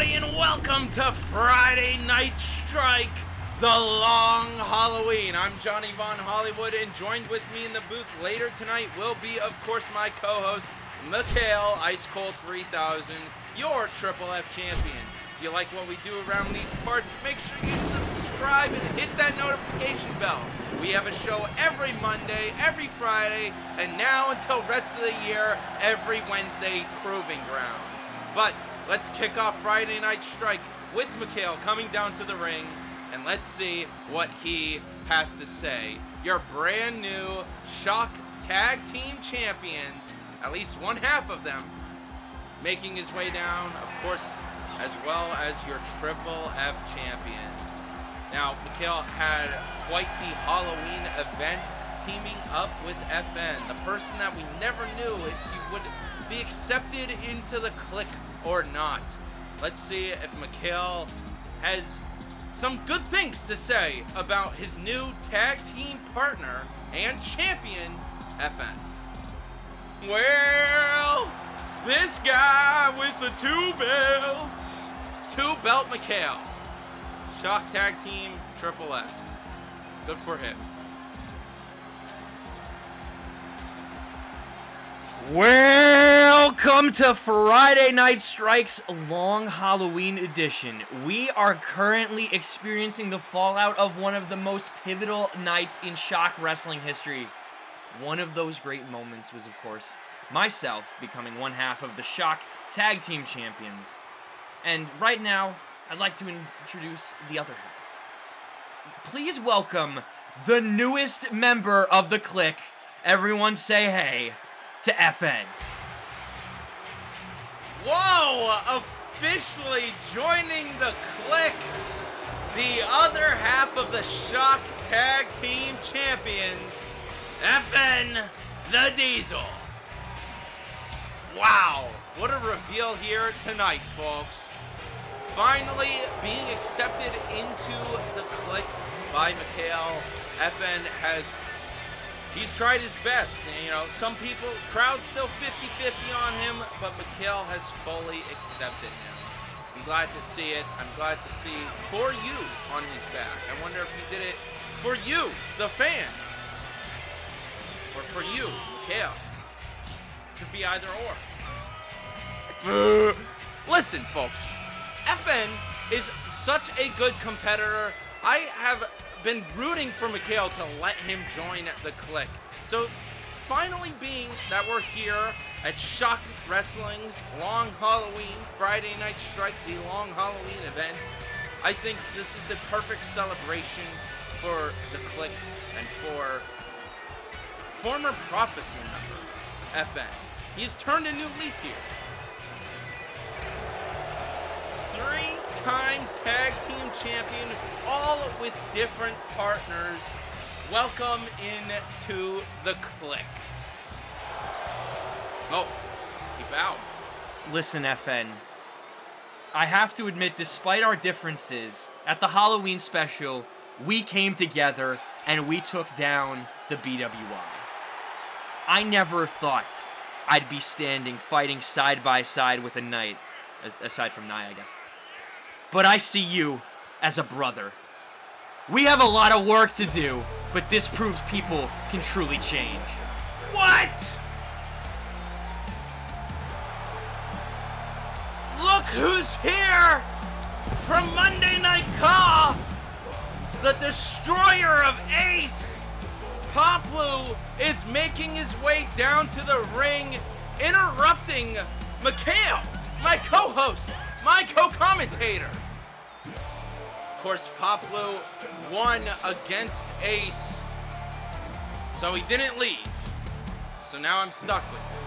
everybody, and welcome to Friday Night Strike, the long Halloween. I'm Johnny Von Hollywood, and joined with me in the booth later tonight will be, of course, my co-host, Mikhail Ice Cold 3000, your Triple F champion. If you like what we do around these parts, make sure you subscribe and hit that notification bell. We have a show every Monday, every Friday, and now until rest of the year, every Wednesday, Proving Grounds. But let's kick off Friday Night Strike with Mikhail coming down to the ring, and let's see what he has to say. Your brand new Shock Tag Team Champions, at least one half of them, making his way down, of course, as well as your Triple F champion. Now, Mikhail had quite the Halloween event teaming up with FN, the person that we never knew if he would be accepted into the clique or not. Let's see if Mikhail has some good things to say about his new tag team partner and champion, FN. Well, this guy with the two belts. Two-belt Mikhail. Shock Tag Team Triple F. Good for him. Welcome to Friday Night Strike's Long Halloween Edition. We are currently experiencing the fallout of one of the most pivotal nights in Shock Wrestling history. One of those great moments was, of course, myself becoming one half of the Shock Tag Team Champions. And right now, I'd like to introduce the other half. Please welcome the newest member of the clique. Everyone say hey to FN. Whoa! Officially joining the clique, the other half of the Shock Tag Team Champions, FN the Diesel. Wow, what a reveal here tonight, folks. Finally being accepted into the clique by Mikhail. FN he's tried his best. You know, some people, crowd's still 50-50 on him, but Mikhail has fully accepted him. I'm glad to see it. I'm glad to see for you on his back. I wonder if he did it for you, the fans, or for you, Mikhail. Could be either or. Listen, folks. FN is such a good competitor. I have been rooting for Mikhail to let him join the clique. So, finally being that we're here at Shock Wrestling's Long Halloween, Friday Night Strike, the Long Halloween event, I think this is the perfect celebration for the clique and for former Prophecy member, FN. He's turned a new leaf here. Three-time tag team champion, all with different partners. Welcome into the clique. Oh, he bowed. Listen, FN. I have to admit, despite our differences, at the Halloween special, we came together and we took down the BWI. I never thought I'd be fighting side by side with a knight, aside from Nia, I guess. But I see you as a brother. We have a lot of work to do, but this proves people can truly change. What? Look who's here! From Monday Night Raw, the destroyer of Ace! Poplu is making his way down to the ring, interrupting Mikhail, my co-host, my co-commentator. Of course, Poplu won against Ace, so he didn't leave. So now I'm stuck with him.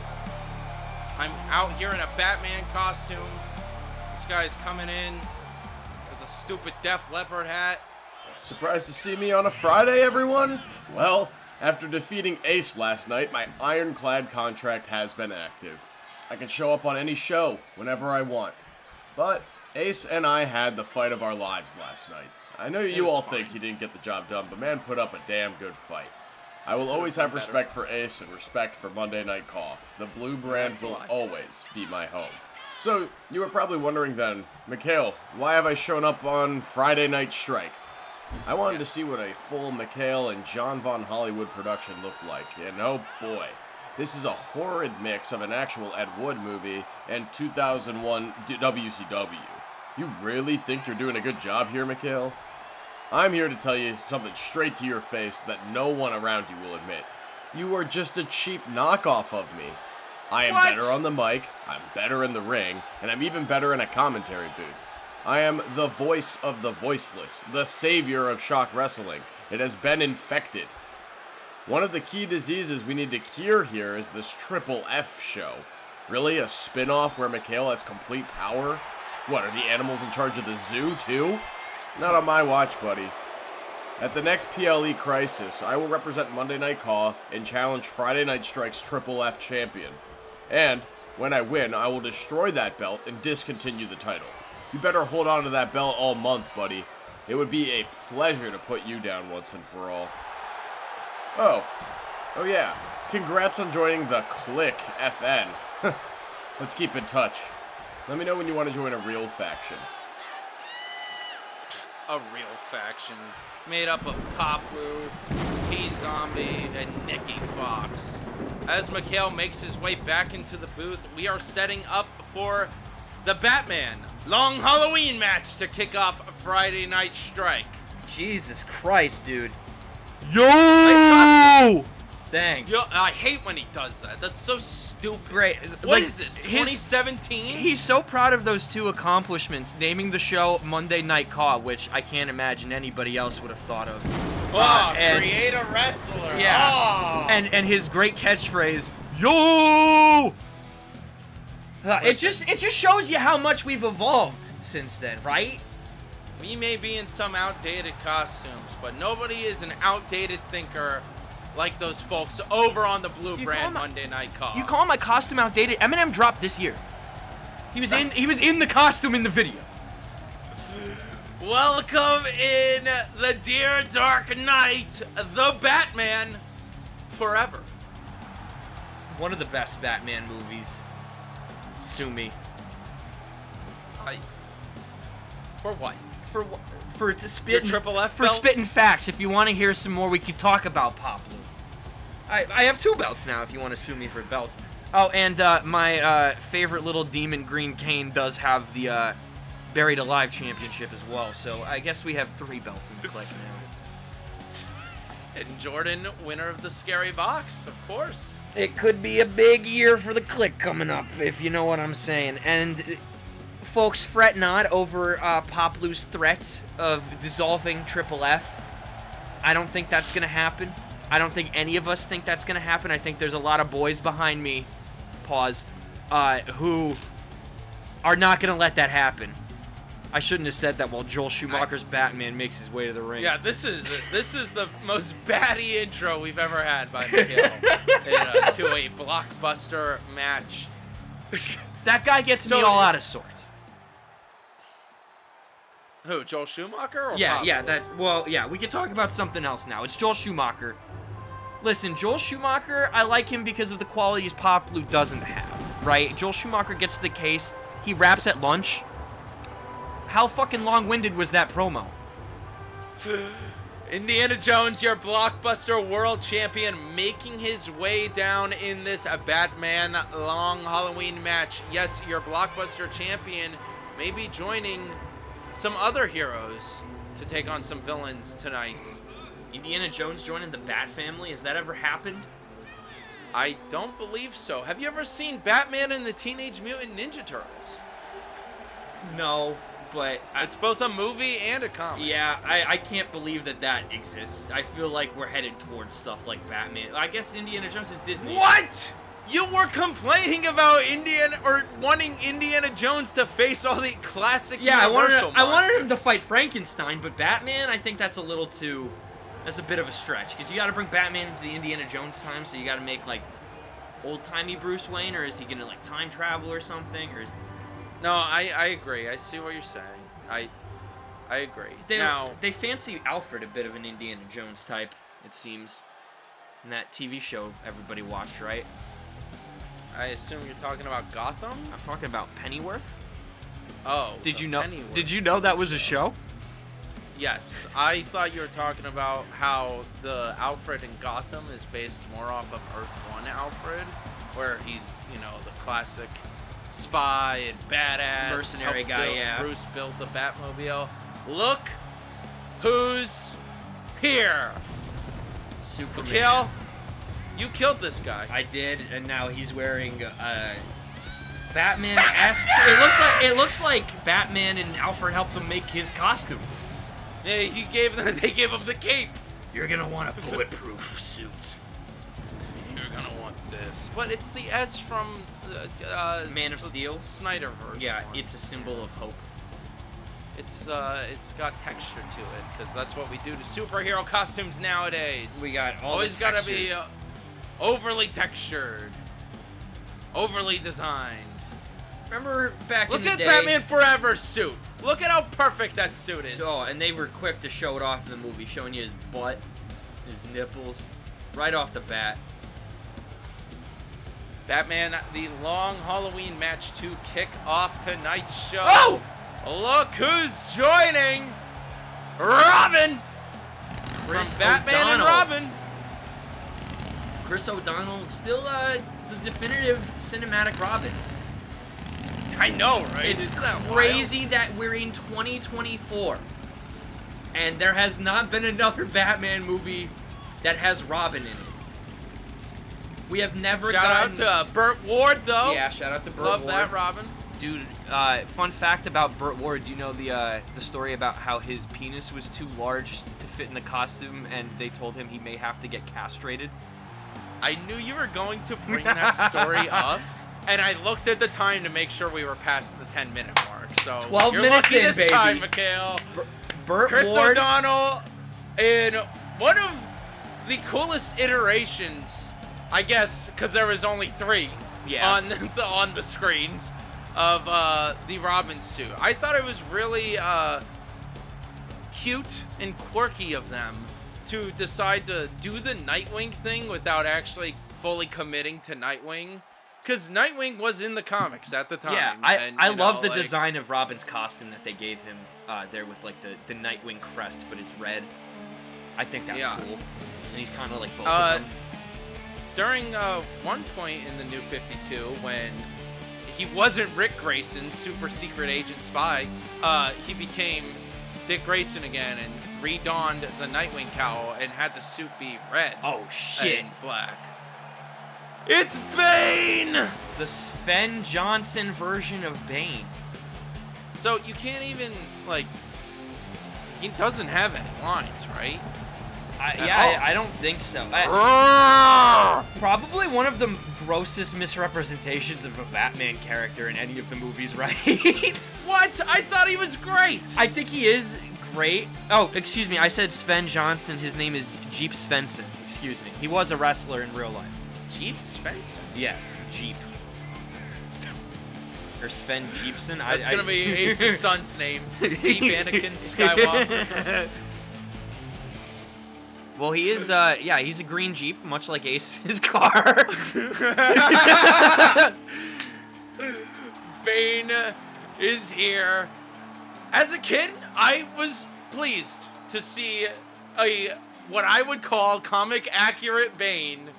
I'm out here in a Batman costume. This guy's coming in with a stupid Def Leppard hat. Surprised to see me on a Friday, everyone? Well, after defeating Ace last night, my ironclad contract has been active. I can show up on any show whenever I want. But Ace and I had the fight of our lives last night. I know you all think he didn't get the job done, but man put up a damn good fight. I will always have respect for Ace and respect for Monday Night Raw. The blue brand will always be my home. So, you were probably wondering then, Mikhail, why have I shown up on Friday Night Strike? I wanted to see what a full Mikhail and John Von Hollywood production looked like, and oh boy, this is a horrid mix of an actual Ed Wood movie and 2001 WCW. You really think you're doing a good job here, Mikhail? I'm here to tell you something straight to your face that no one around you will admit. You are just a cheap knockoff of me. I am better on the mic, I'm better in the ring, and I'm even better in a commentary booth. I am the voice of the voiceless, the savior of ShockWrestling. It has been infected. One of the key diseases we need to cure here is this Triple F show. Really, a spin-off where Mikhail has complete power? What, are the animals in charge of the zoo, too? Not on my watch, buddy. At the next PLE Crisis, I will represent Monday Night Raw and challenge Friday Night Strike's Triple F champion. And, when I win, I will destroy that belt and discontinue the title. You better hold on to that belt all month, buddy. It would be a pleasure to put you down once and for all. Oh yeah, congrats on joining the Click FN. Let's keep in touch. Let me know when you want to join a real faction. A real faction made up of Poplu, T-Zombie, and Nikki Fox. As Mikhail makes his way back into the booth, we are setting up for the Batman Long Halloween match to kick off Friday Night Strike. Jesus Christ, dude. Nice costume. Yo! Thanks. Yo, I hate when he does that. That's so stupid. Great. What is this, 2017? He's so proud of those two accomplishments, naming the show Monday Night Raw, which I can't imagine anybody else would have thought of. Create a wrestler. Yeah. Oh. And his great catchphrase, yo! It just shows you how much we've evolved since then, right? We may be in some outdated costumes, but nobody is an outdated thinker like those folks over on the Blue Brand Monday Night Raw. You call my costume outdated? Eminem dropped this year. He was in the costume in the video. Welcome in the Dear Dark Knight, the Batman Forever. One of the best Batman movies. Sue me. For what? For spitting Triple F for belt? spitting facts. If you want to hear some more, we could talk about Poplu. I have 2 belts now. If you want to sue me for belts. Oh, and my favorite little demon green cane does have the Buried Alive championship as well. So I guess we have 3 belts in the click now. And Jordan, winner of the Scary Box, of course. It could be a big year for the click coming up, if you know what I'm saying. And folks, fret not over Poplu's threat of dissolving Triple F. I don't think that's going to happen. I don't think any of us think that's going to happen. I think there's a lot of boys behind me, who are not going to let that happen. I shouldn't have said that while Joel Schumacher's Batman makes his way to the ring. Yeah, this is the most batty intro we've ever had by Mikhail to a blockbuster match. That guy gets me all out of sorts. Who, Joel Schumacher? Or Yeah, we can talk about something else now. It's Joel Schumacher. Listen, Joel Schumacher, I like him because of the qualities Poplu doesn't have, right? Joel Schumacher gets the case. He raps at lunch. How fucking long-winded was that promo? Indiana Jones, your blockbuster world champion, making his way down in this Batman Long Halloween match. Yes, your blockbuster champion may be joining some other heroes to take on some villains tonight. Indiana Jones joining the Bat family? Has that ever happened? I don't believe so. Have you ever seen Batman and the Teenage Mutant Ninja Turtles? No, but... It's both a movie and a comic. Yeah, I can't believe that exists. I feel like we're headed towards stuff like Batman. I guess Indiana Jones is Disney. What? You were complaining about wanting Indiana Jones to face all the classic Universal monsters. I wanted him to fight Frankenstein, but Batman, I think that's a little too... That's a bit of a stretch, because you got to bring Batman into the Indiana Jones time, so you got to make, like, old-timey Bruce Wayne, or is he going to, like, time travel or something, or is... No, I agree. I see what you're saying. I agree. They fancy Alfred a bit of an Indiana Jones type, it seems, in that TV show everybody watched, right? I assume you're talking about Gotham? I'm talking about Pennyworth. Oh, Did you know? Pennyworth. Did you know that was a show? Yes, I thought you were talking about how the Alfred in Gotham is based more off of Earth 1 Alfred, where he's, the classic spy and badass. Mercenary helps guy, yeah. Bruce build the Batmobile. Look who's here. Superman. Mikhail, you killed this guy. I did, and now he's wearing Batman-esque. It looks like Batman and Alfred helped him make his costume. Yeah, they gave him the cape. You're gonna want a bulletproof suit. You're gonna want this. But it's the S from Man of Steel? Snyderverse. Yeah, one. it's a symbol of hope. It's got texture to it, because that's what we do to superhero costumes nowadays. We got always got gotta be overly textured, overly designed. Remember back in Look the at day? Batman Forever's suit. Look at how perfect that suit is. Oh, and they were quick to show it off in the movie, showing you his butt, his nipples, right off the bat. Batman, the long Halloween match to kick off tonight's show. Oh! Look who's joining! Robin! Chris From Batman and O'Donnell. Robin. Chris O'Donnell, still the definitive cinematic Robin. I know, right? It's Isn't that crazy that we're in 2024, and there has not been another Batman movie that has Robin in it. We have never Shout out to Burt Ward, though. Yeah, shout out to Burt Love Ward. that, Robin. Dude, fun fact about Burt Ward, do you know the story about how his penis was too large to fit in the costume, and they told him he may have to get castrated? I knew you were going to bring that story up, and I looked at the time to make sure we were past the 10-minute mark. So 12 you're minutes lucky in, this baby. time, Mikhail. Burt Chris Ward. O'Donnell in one of the coolest iterations, I guess, because there was only 3 on the screens of the Robin suit. I thought it was really cute and quirky of them to decide to do the Nightwing thing without actually fully committing to Nightwing. Because Nightwing was in the comics at the time. Yeah, and, I love the design of Robin's costume that they gave him there with like the Nightwing crest, but it's red. I think that's cool. And he's kind of like both of them. During one point in the New 52, when he wasn't Rick Grayson, super secret agent spy, he became Dick Grayson again and redonned the Nightwing cowl and had the suit be red. Oh shit! And black. It's Bane! The Sven Johnson version of Bane. So you can't even, like, he doesn't have any lines, right? I don't think so. Probably one of the grossest misrepresentations of a Batman character in any of the movies, right? What? I thought he was great! I think he is great. Oh, excuse me, I said Sven Johnson. His name is Jeep Svensson. Excuse me. He was a wrestler in real life. Jeep Svensson? Yes, Jeep. Or Sven Jeepson. That's gonna be Ace's son's name. Jeep Anakin Skywalker. Well, he is, he's a green Jeep, much like Ace's car. Bane is here. As a kid, I was pleased to see what I would call comic accurate Bane.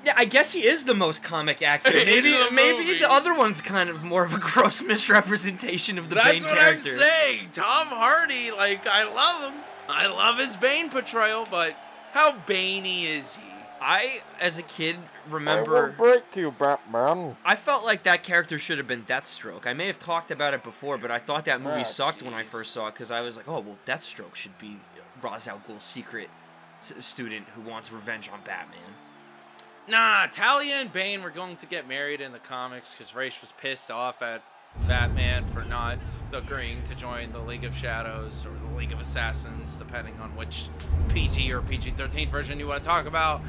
Yeah, I guess he is the most comic accurate. Maybe the other one's kind of more of a gross misrepresentation of the Bane character. That's what I'm saying. Tom Hardy, like, I love him. I love his Bane portrayal, but how Baney is he? I, as a kid, remember... I will break you, Batman. I felt like that character should have been Deathstroke. I may have talked about it before, but I thought that movie sucked when I first saw it, because I was like, oh, well, Deathstroke should be Ra's al Ghul's secret student who wants revenge on Batman. Nah, Talia and Bane were going to get married in the comics because Ra's was pissed off at Batman for not agreeing to join the League of Shadows or the League of Assassins, depending on which PG or PG-13 version you want to talk about.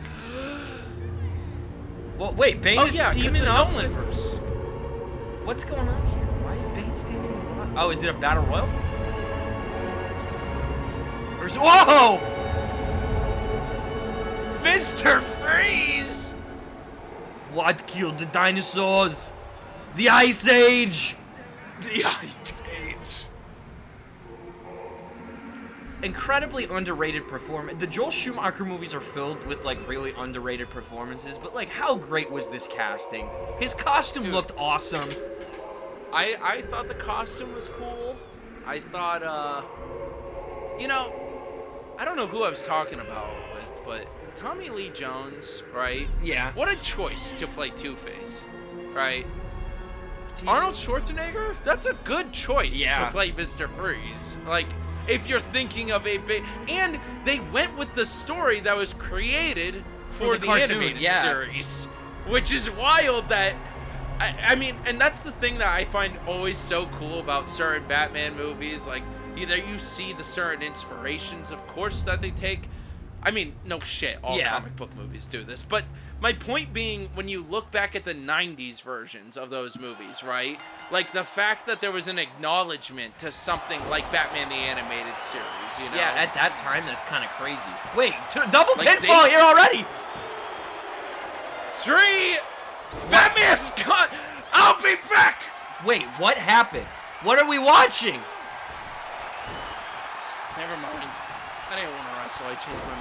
Well, wait, Bane is teaming the up? Nolanverse. What's going on here? Why is Bane standing in the line? Oh, is it a battle royal? Whoa! Mr. Freeze! What killed the dinosaurs? The Ice Age! The Ice Age. Incredibly underrated performance. The Joel Schumacher movies are filled with, like, really underrated performances, but, like, how great was this casting? His costume looked awesome. I thought the costume was cool. I thought, you know, I don't know who I was talking about with, but Tommy Lee Jones, right? Yeah. What a choice to play Two-Face, right? Arnold Schwarzenegger? That's a good choice to play Mr. Freeze. Like, if you're thinking of a big... And they went with the story that was created for the cartoon, animated series. Which is wild that... I mean, and that's the thing that I find always so cool about certain Batman movies. Like, either you see the certain inspirations, of course, that they take. I mean, no shit, all comic book movies do this. But my point being, when you look back at the 90s versions of those movies, right? Like, the fact that there was an acknowledgement to something like Batman the Animated Series, you know? Yeah, at that time, that's kind of crazy. Wait, double Like, pinfall here already! 3... Batman's gone! I'll be back! Wait, what happened? What are we watching? Never mind. I didn't want to wrestle. I changed my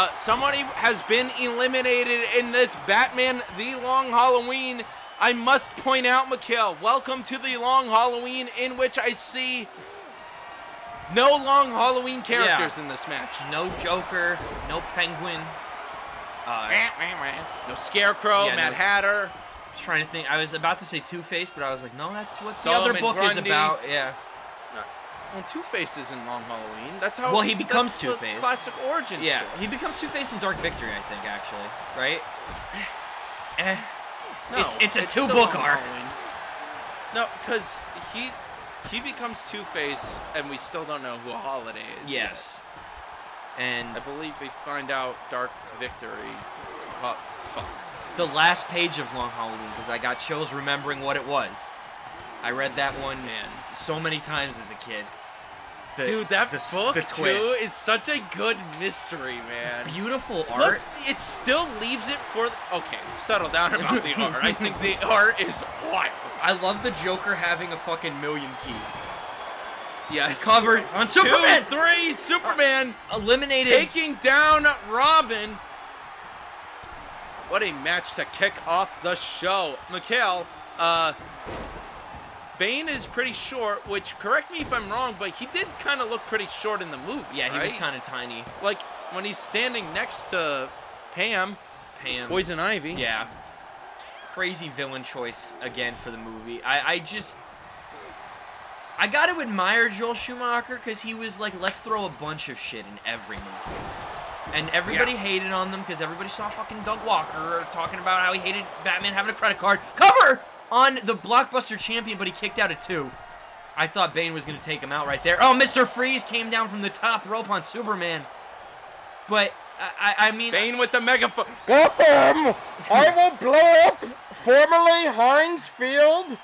mind. Somebody has been eliminated in this Batman The Long Halloween. I must point out, Mikhail, welcome to The Long Halloween, in which I see no Long Halloween characters in this match. No Joker, no Penguin. No Scarecrow, Mad Hatter. I was trying to think. I was about to say Two-Face, but I was like, no, that's what Solomon the other book Grundy. is about. Yeah. No, well, Two-Face is in Long Halloween. That's how. Well, he becomes that's Two-Face. The classic origin Yeah, story. he becomes Two-Face in Dark Victory, I think, actually. Right? No, it's a still two-book Long arc. Halloween. No, because he becomes Two-Face, and we still don't know who Holiday is. Yes. And I believe we find out Dark Victory. Oh, fuck. the last page of Long Halloween, because I got chills remembering what it was. I read that one so many times as a kid. Dude, that book, the too, twist. is such a good mystery, man. Beautiful art. Plus, it still leaves it for... Okay, settle down about the art. I think the art is wild. I love the Joker having a fucking million teeth. Yes. Covered on Superman. 2, 3, Superman Eliminated. taking down Robin. What a match to kick off the show. Mikhail, Bane is pretty short, which, correct me if I'm wrong, but he did kind of look pretty short in the movie, Yeah, he right? was kind of tiny. Like, when he's standing next to Pam. Poison Ivy. Yeah. Crazy villain choice again for the movie. I got to admire Joel Schumacher because he was like, let's throw a bunch of shit in every movie. And everybody hated on them because everybody saw fucking Doug Walker talking about how he hated Batman having a credit card. Cover on the Blockbuster champion, but he kicked out at 2. I thought Bane was going to take him out right there. Oh, Mr. Freeze came down from the top rope on Superman. But, I mean... Bane with the megaphone. Gotham! I will blow up formerly Heinz Field.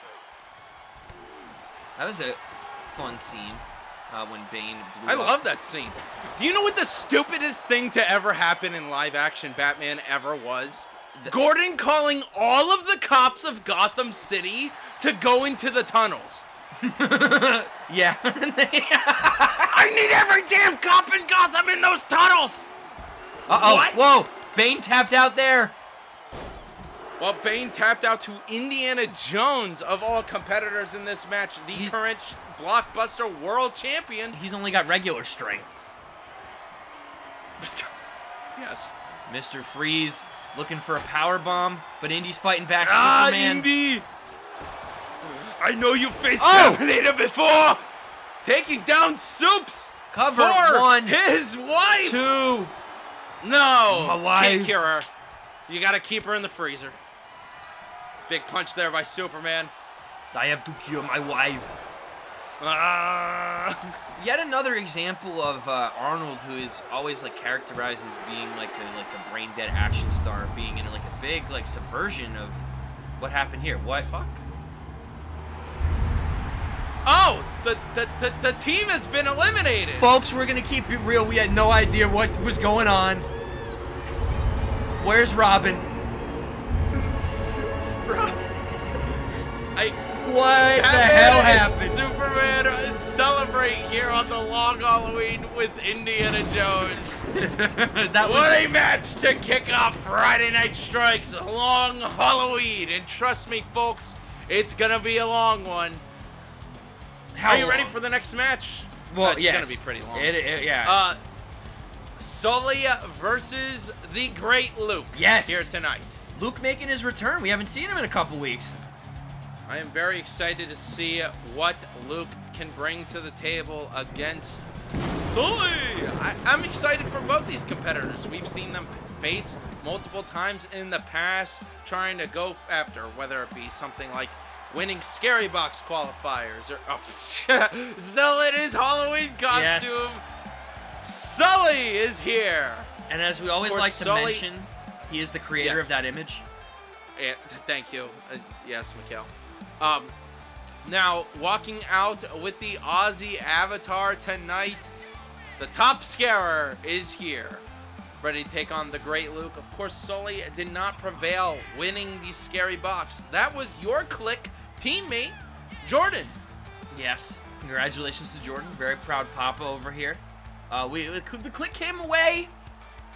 That was a fun scene when Bane blew I up. love that scene. Do you know what the stupidest thing to ever happen in live-action Batman ever was? Gordon calling all of the cops of Gotham City to go into the tunnels. Yeah. I need every damn cop in Gotham in those tunnels! Uh-oh. What? Whoa. Bane tapped out there. Well, Bane tapped out to Indiana Jones, of all competitors in this match, the current Blockbuster World Champion. He's only got regular strength. Yes. Mr. Freeze looking for a power bomb, but Indy's fighting back. Superman. Indy! I know you faced Terminator before! Taking down Soups! Cover for 1. His wife! 2. No! My wife. Can't cure her. You gotta keep her in the freezer. Big punch there by Superman. I have to cure my wife. Yet another example of Arnold, who is always like characterized as being like the brain dead action star, being in like a big like subversion of what happened here. What? Fuck. Oh, the team has been eliminated. Folks, we're gonna keep it real. We had no idea what was going on. Where's Robin? What the hell happened? Superman celebrate here on the long Halloween with Indiana Jones. What a match to kick off Friday Night Strikes long Halloween. And trust me, folks, it's going to be a long one. Are you ready for the next match? Well, it's going to be pretty long. Yeah. Sully versus the Great Luke. Yes. Here tonight. Luke making his return. We haven't seen him in a couple weeks. I am very excited to see what Luke can bring to the table against Sully. I'm excited for both these competitors. We've seen them face multiple times in the past, trying to go after, whether it be something like winning Scary Box qualifiers or still in his Halloween costume. Yes. Sully is here. And as we always like to mention, he is the creator of that image. Yeah, thank you. Yes, Mikhail. Now, walking out with the Aussie avatar tonight, the Top Scarer is here, ready to take on the Great Luke. Of course, Sully did not prevail, winning the Scary Box. That was your Click teammate, Jordan. Yes, congratulations to Jordan. Very proud Papa over here. The Click came away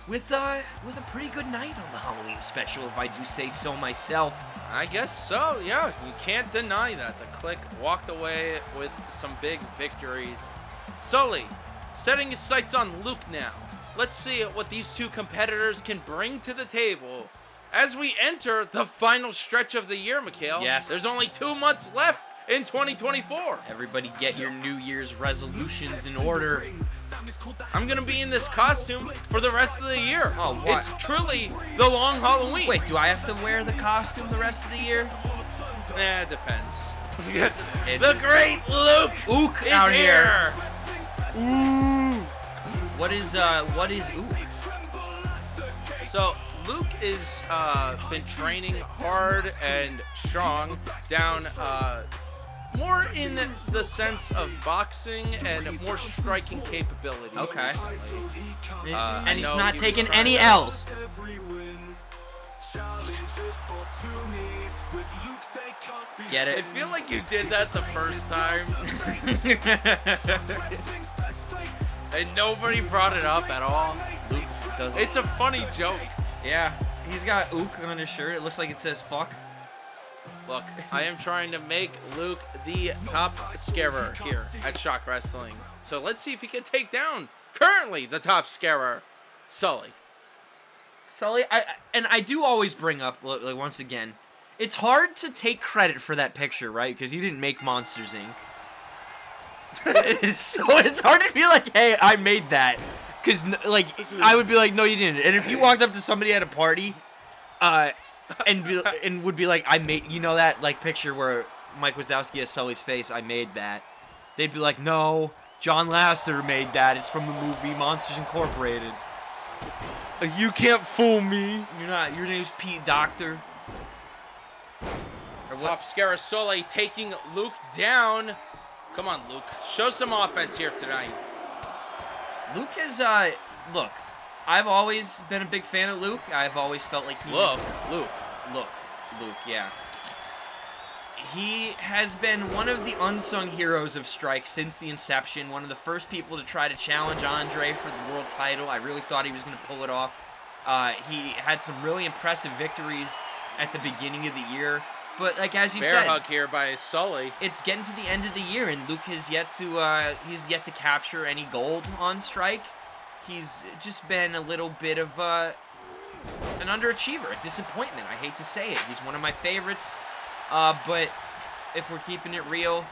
with a pretty good night on the Halloween special, if I do say so myself. I guess so, yeah. You can't deny that. The Click walked away with some big victories. Sully, setting his sights on Luke now. Let's see what these two competitors can bring to the table as we enter the final stretch of the year, Mikhail. Yes. There's only 2 months left in 2024. Everybody get your New Year's resolutions in order. I'm going to be in this costume for the rest of the year. Oh, what? It's truly the long Halloween. Wait, do I have to wear the costume the rest of the year? It depends. The Great Luke Ook is out here. Ooh. What is Ook? So Luke is been training hard and strong down more in the sense of boxing and more striking capabilities. Okay. And he's not taking any L's. Get it? I feel like you did that the first time. And nobody brought it up at all. Luke does it. It's a funny joke. Yeah, he's got Ook on his shirt. It looks like it says fuck. Look, I am trying to make Luke the top scarer here at Shock Wrestling. So let's see if he can take down currently the top scarer, Sully. Sully, I do always bring up, like, once again, it's hard to take credit for that picture, right? Because you didn't make Monsters, Inc. So it's hard to be like, hey, I made that. Because, like, I would be like, no, you didn't. And if you walked up to somebody at a party, and would be like, I made, you know that, like, picture where Mike Wazowski has Sully's face, I made that. They'd be like, no, John Lasseter made that. It's from the movie Monsters Incorporated. You can't fool me. You're not. Your name's Pete Doctor. Top scarer Sully taking Luke down. Come on, Luke. Show some offense here tonight. Luke is, look, I've always been a big fan of Luke. I've always felt like he's... Luke, yeah. He has been one of the unsung heroes of Strike since the inception. One of the first people to try to challenge Andre for the world title. I really thought he was going to pull it off. He had some really impressive victories at the beginning of the year. But, like, as you said... Bear hug here by Sully. It's getting to the end of the year, and Luke has yet to capture any gold on Strike. He's just been a little bit of an underachiever, a disappointment. I hate to say it. He's one of my favorites. But if we're keeping it real,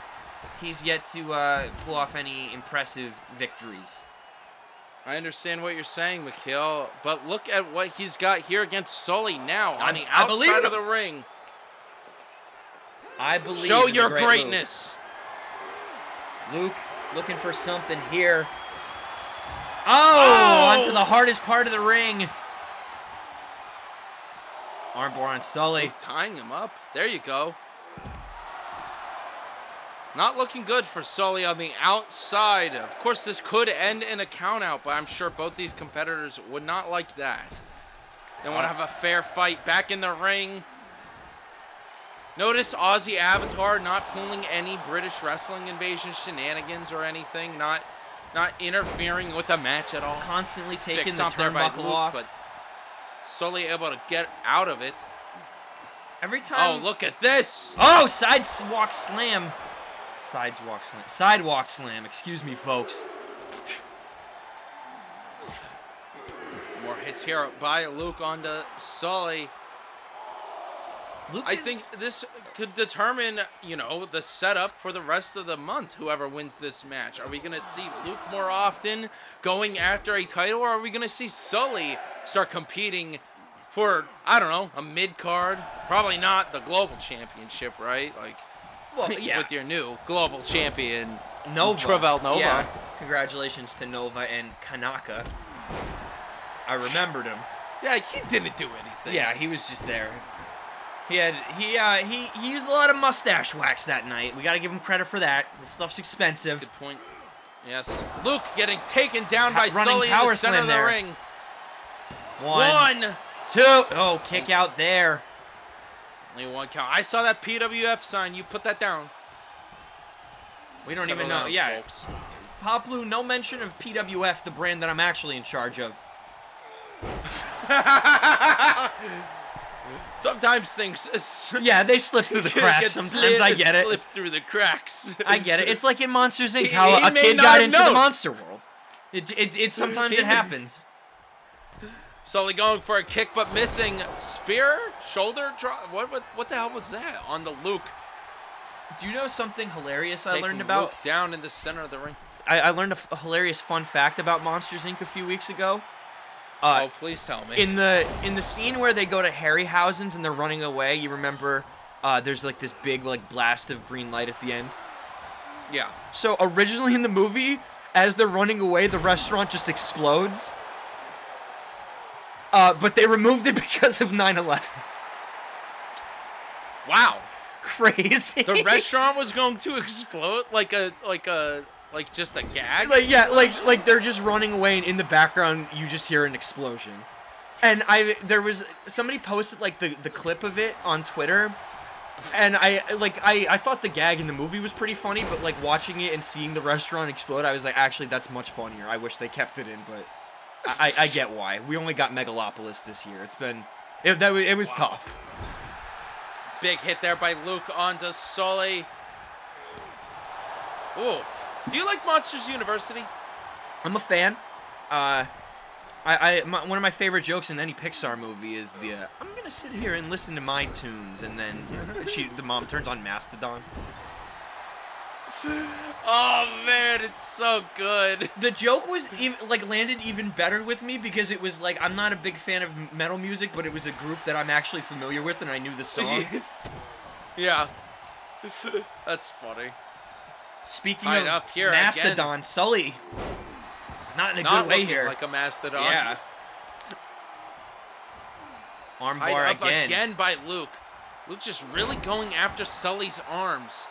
he's yet to pull off any impressive victories. I understand what you're saying, Mikhail, but look at what he's got here against Sully now on the outside of the ring. I believe. Show your greatness. Luke looking for something here. Oh! Onto the hardest part of the ring. Armbar on Sully. Luke tying him up. There you go. Not looking good for Sully on the outside. Of course, this could end in a countout, but I'm sure both these competitors would not like that. They want to have a fair fight back in the ring. Notice Aussie Avatar not pulling any British Wrestling Invasion shenanigans or anything, not interfering with the match at all. Constantly Big taking the stomp there by turnbuckle Luke, off. but slowly able to get out of it. Every time. Oh, look at this! Oh, sidewalk slam. Sidewalk slam. Excuse me, folks. More hits here by Luke onto Sully. I think this could determine, the setup for the rest of the month, whoever wins this match. Are we going to see Luke more often going after a title, or are we going to see Sully start competing for, I don't know, a mid-card? Probably not the global championship, right? Well, yeah. With your new global champion, Nova. Travell Nova. Yeah. Congratulations to Nova and Kanaka. I remembered him. Yeah, he didn't do anything. Yeah, he was just there. He used a lot of mustache wax that night. We got to give him credit for that. This stuff's expensive. Good point. Yes. Luke getting taken down by Running Sully in power the center slam of the there. ring. One, two. Oh, kick out there. Only one count. I saw that PWF sign. You put that down. We don't Settle even know. down, Yeah. folks. Pop Blue, no mention of PWF, the brand that I'm actually in charge of. Sometimes things Yeah, they slip through the cracks. Sometimes I get it. Slip through the cracks. I get it. It's like in Monsters Inc. He how a may kid not got have into the known. monster world. It sometimes it happens. Sully going for a kick but missing. Spear? Shoulder drop? What the hell was that on the Luke? Do you know something hilarious I Taking learned about? Luke down in the center of the ring. I learned a hilarious fun fact about Monsters Inc. a few weeks ago. Oh, please tell me. In the scene where they go to Harryhausen's and they're running away, you remember there's like this big like blast of green light at the end. Yeah. So originally in the movie, as they're running away, the restaurant just explodes. But they removed it because of 9/11. Wow. Crazy. The restaurant was going to explode like just a gag. like they're just running away, and in the background you just hear an explosion. And there was somebody posted like the clip of it on Twitter, and I thought the gag in the movie was pretty funny, but like watching it and seeing the restaurant explode, I was like, actually that's much funnier. I wish they kept it in, but I get why. We only got Megalopolis this year. It was tough. Big hit there by Luke onto Sully. Oof. Do you like Monsters University? I'm a fan. One of my favorite jokes in any Pixar movie is I'm gonna sit here and listen to my tunes, and then the mom turns on Mastodon. Oh man, it's so good. The joke was landed even better with me because it was like I'm not a big fan of metal music, but it was a group that I'm actually familiar with, and I knew the song. Yeah. That's funny. Speaking Tied of up here Mastodon, again. Sully, not in a Not good way looking here. like a mastodon. Yeah. Tied Armbar up again by Luke. Luke just really going after Sully's arms.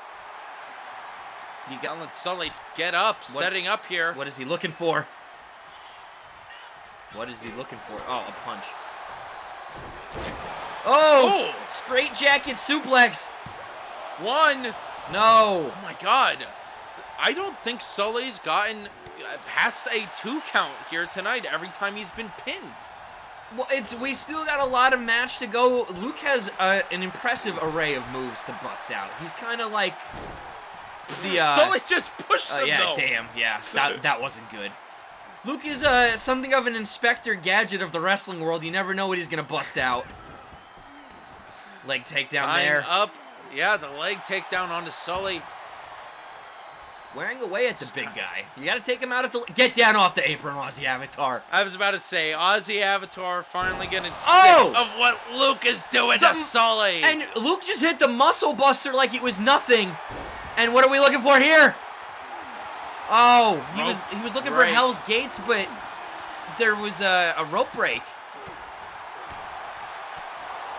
You got let Sully get up, setting up here. What is he looking for? What is he looking for? Oh, a punch. Oh! Straight jacket suplex. One. No. Oh my God. I don't think Sully's gotten past a 2 count here tonight every time he's been pinned. Well, we still got a lot of match to go. Luke has an impressive array of moves to bust out. He's kind of like Sully just pushed him yeah, though. damn, yeah, that wasn't good. Luke is something of an Inspector Gadget of the wrestling world. You never know what he's gonna bust out. Leg takedown there. Up. Yeah, the leg takedown onto Sully. Wearing away at the big guy. You gotta take him out at the... Get down off the apron, Aussie Avatar. I was about to say, Aussie Avatar finally getting sick Oh! of what Luke is doing to Sully. And Luke just hit the muscle buster like it was nothing. And what are we looking for here? Oh, he was looking for Hell's Gates, but there was a rope break.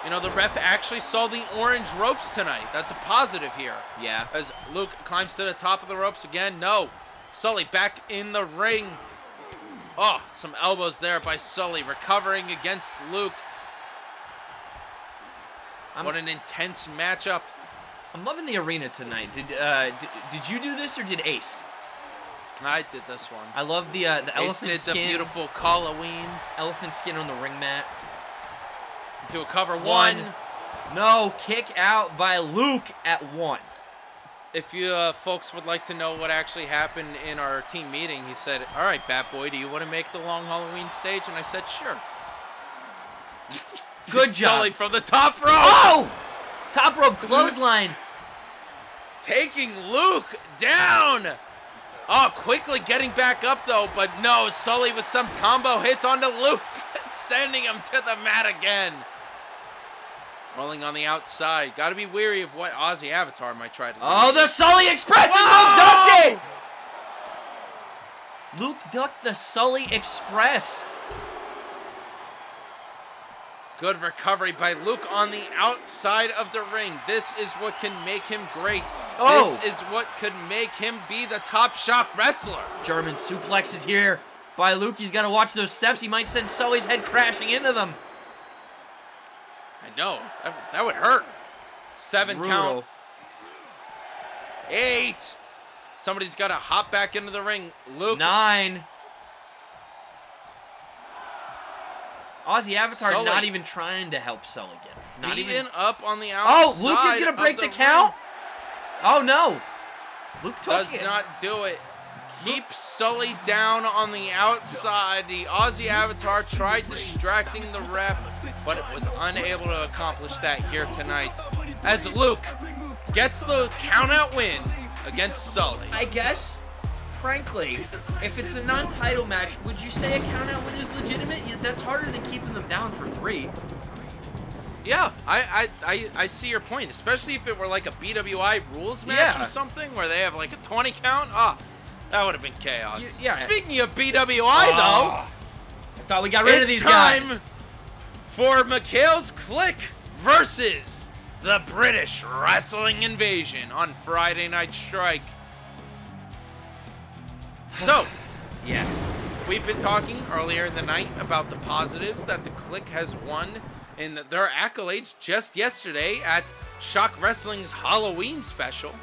You know, the ref actually saw the orange ropes tonight. That's a positive here. Yeah. As Luke climbs to the top of the ropes again. No. Sully back in the ring. Oh, some elbows there by Sully, recovering against Luke. What an intense matchup. I'm loving the arena tonight. Did you do this or did Ace? I did this one. I love the elephant Ace did skin. the beautiful Halloween. Elephant skin on the ring mat. To a cover one. No, kick out by Luke at 1. If you folks would like to know what actually happened in our team meeting, he said, "All right, Bat Boy, do you want to make the long Halloween stage?" And I said, "Sure." Good job. Sully from the top rope. Oh! Top rope clothesline. Taking Luke down. Oh, quickly getting back up, though. But no, Sully with some combo hits onto Luke, sending him to the mat again. Rolling on the outside. Got to be weary of what Aussie Avatar might try to do. Oh, the Sully Express, and Luke ducked it! Luke ducked the Sully Express. Good recovery by Luke on the outside of the ring. This is what can make him great. Oh. This is what could make him be the top Shock wrestler. German suplex is here by Luke. He's got to watch those steps. He might send Sully's head crashing into them. I know. That would hurt. 7 Brutal. count. 8. Somebody's got to hop back into the ring. Luke. 9. Aussie Avatar Sully. not even trying to help Sully get. Not Beaten even. up on the Oh, outside. Luke is going to break of the ring. count? Oh, no. Luke took Does it. not do it. Keeps Sully down on the outside. The Aussie Avatar tried distracting the ref, but it was unable to accomplish that here tonight. As Luke gets the count-out win against Sully. I guess, frankly, if it's a non-title match, would you say a count-out win is legitimate? Yeah, that's harder than keeping them down for 3. Yeah, I see your point, especially if it were like a BWI rules match Yeah. or something where they have like a 20 count. Ah, that would have been chaos. Yeah. Speaking of BWI, though, I thought we got rid of these it's time guys. for Mikhail's Click versus the British Wrestling Invasion on Friday Night Strike. So, Yeah. we've been talking earlier in the night about the positives that the Click has won in their accolades just yesterday at Shock Wrestling's Halloween special.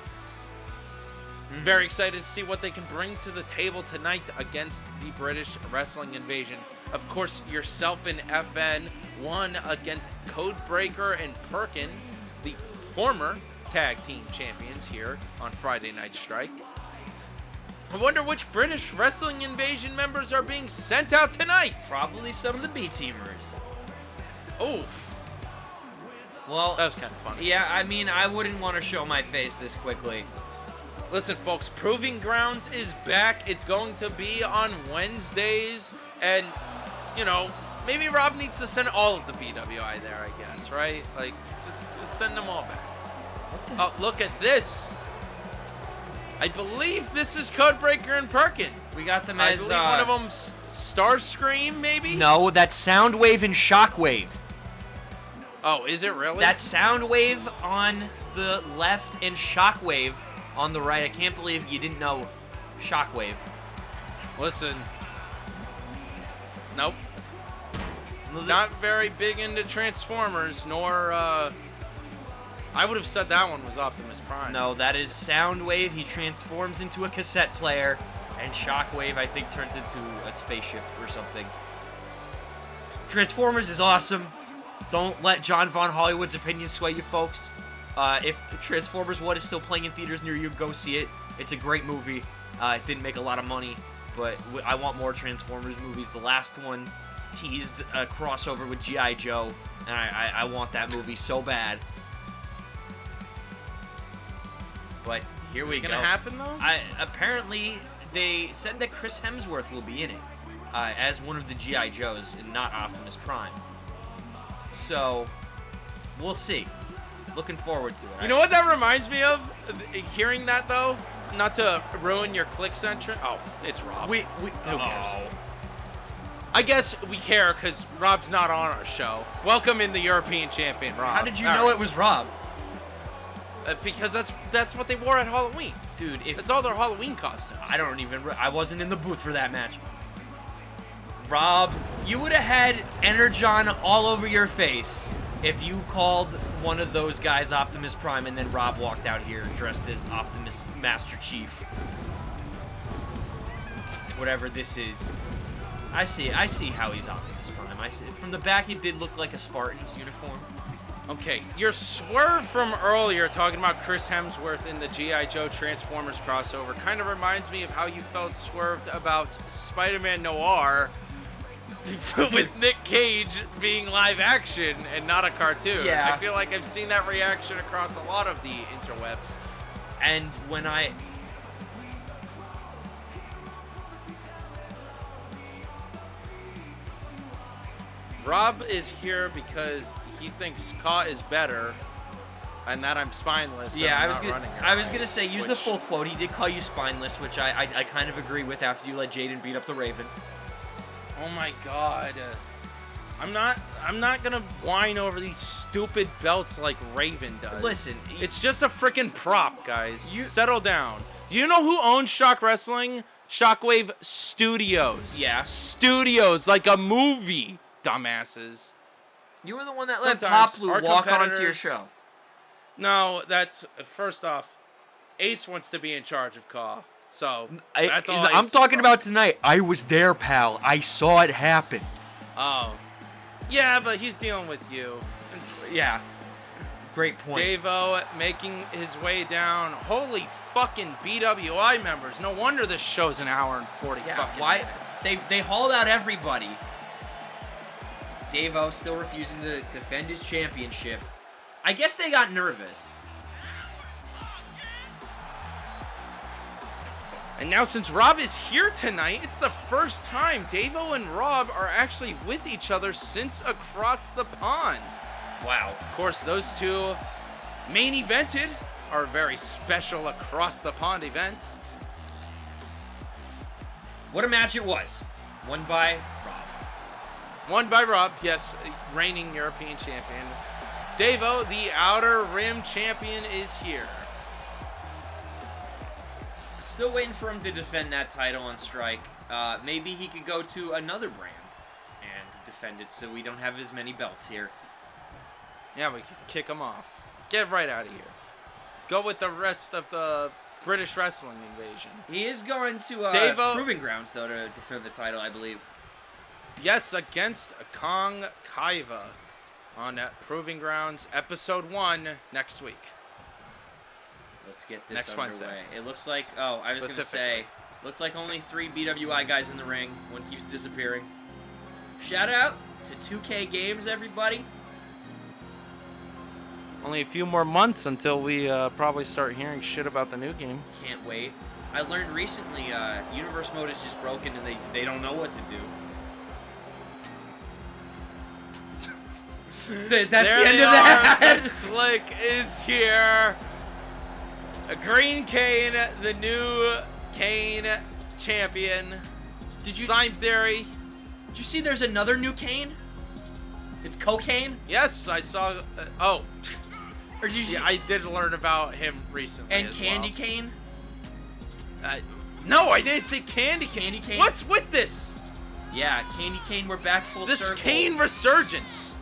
I'm very excited to see what they can bring to the table tonight against the British Wrestling Invasion. Of course, yourself and FN won against Codebreaker and Perkin, the former tag team champions here on Friday Night Strike. I wonder which British Wrestling Invasion members are being sent out tonight. Probably some of the B-teamers. Oof. Well, That was kind of funny. yeah, I mean, I wouldn't want to show my face this quickly. Listen, folks, Proving Grounds is back. It's going to be on Wednesdays. And, you know, maybe Rob needs to send all of the BWI there, I guess, right? Like, just send them all back. Oh, look at this. I believe this is Codebreaker and Perkin. We got them I as, believe one of them's Starscream, maybe? No, that's Soundwave and Shockwave. Oh, is it really? That's Soundwave on the left and Shockwave on the right. I can't believe you didn't know Shockwave. Listen. Nope. Not very big into Transformers, nor, I would have said that one was Optimus Prime. No, that is Soundwave. He transforms into a cassette player, and Shockwave, I think, turns into a spaceship or something. Transformers is awesome. Don't let John Von Hollywood's opinion sway you, folks. If Transformers 1 is still playing in theaters near you, go see it. It's a great movie. It didn't make a lot of money, but I want more Transformers movies. The last one teased a crossover with G.I. Joe, and I want that movie so bad. But here we go. Is it gonna happen, though? Apparently, they said that Chris Hemsworth will be in it as one of the G.I. Joes and not Optimus Prime. So, we'll see. Looking forward to it. You know what that reminds me of? Hearing that, though? Not to ruin your Click Central. Oh, it's Rob. Who Who cares? Oh. I guess we care because Rob's not on our show. Welcome in the European champion, Rob. How did you All know right. it was Rob? Because that's what they wore at Halloween. Dude, That's all their Halloween costumes. I wasn't in the booth for that match. Rob, you would have had Energon all over your face if you called one of those guys Optimus Prime and then Rob walked out here dressed as Optimus Master Chief, whatever this is, I see how he's Optimus Prime. I see. From the back, it did look like a Spartan's uniform. Okay, your swerve from earlier talking about Chris Hemsworth in the G.I. Joe Transformers crossover kind of reminds me of how you felt swerved about Spider-Man Noir with Nick Cage being live action and not a cartoon. Yeah. I feel like I've seen that reaction across a lot of the interwebs. And when Rob is here because he thinks Ka is better and that I'm spineless. Yeah, and I was not running I was around, gonna say use the which- full quote. He did call you spineless, which I kind of agree with after you let Jaden beat up the Raven. Oh my God. I'm not gonna whine over these stupid belts like Raven does. Listen, it's just a freaking prop, guys. Settle down. Do you know who owns Shock Wrestling? Shockwave Studios. Yeah. Studios, like a movie, dumbasses. You were the one that let Sometimes Pop Blue our walk onto your competitors- show. No, that's first off, Ace wants to be in charge of Ka. So that's all. I'm Ace's talking problem. about tonight. I was there, pal. I saw it happen. Oh. Yeah, but he's dealing with you. Yeah. Great point. Davo making his way down. Holy fucking BWI members. No wonder this show's an hour and 40 fucking why minutes. they hauled out everybody. Davo still refusing to defend his championship. I guess they got nervous. And now since Rob is here tonight, it's the first time Davo and Rob are actually with each other since across the pond. Wow. Of course, those two main evented our very special across the pond event. What a match it was. Won by Rob. Won by Rob, yes, reigning European champion. Davo, the Outer Rim champion, is here. Still waiting for him to defend that title on Strike. Maybe he could go to another brand and defend it so we don't have as many belts here. Yeah, we could kick him off. Get right out of here. Go with the rest of the British wrestling invasion. He is going to Davo- Proving Grounds, though, to defend the title, I believe. Yes, against Kong Kaiva on Proving Grounds, Episode 1, next week. Let's get this Next underway. Wednesday. It looks like, I was going to say, Specifically. looked like only 3 BWI guys in the ring. One keeps disappearing. Shout out to 2K Games, everybody. Only a few more months until we probably start hearing shit about the new game. Can't wait. I learned recently Universe Mode is just broken and they don't know what to do. That's There the end they of are. that. The click is here. A Green Kane, the new Kane champion. Did you Slime Theory. Did you see there's another new Kane? It's cocaine? Yes, I saw. Oh, Or did you yeah, I did learn about him recently. and as Candy well. Cane? No, I didn't say Candy Cane. Candy Cane? What's with this? Yeah, Candy Cane, we're back full This circle. Kane resurgence.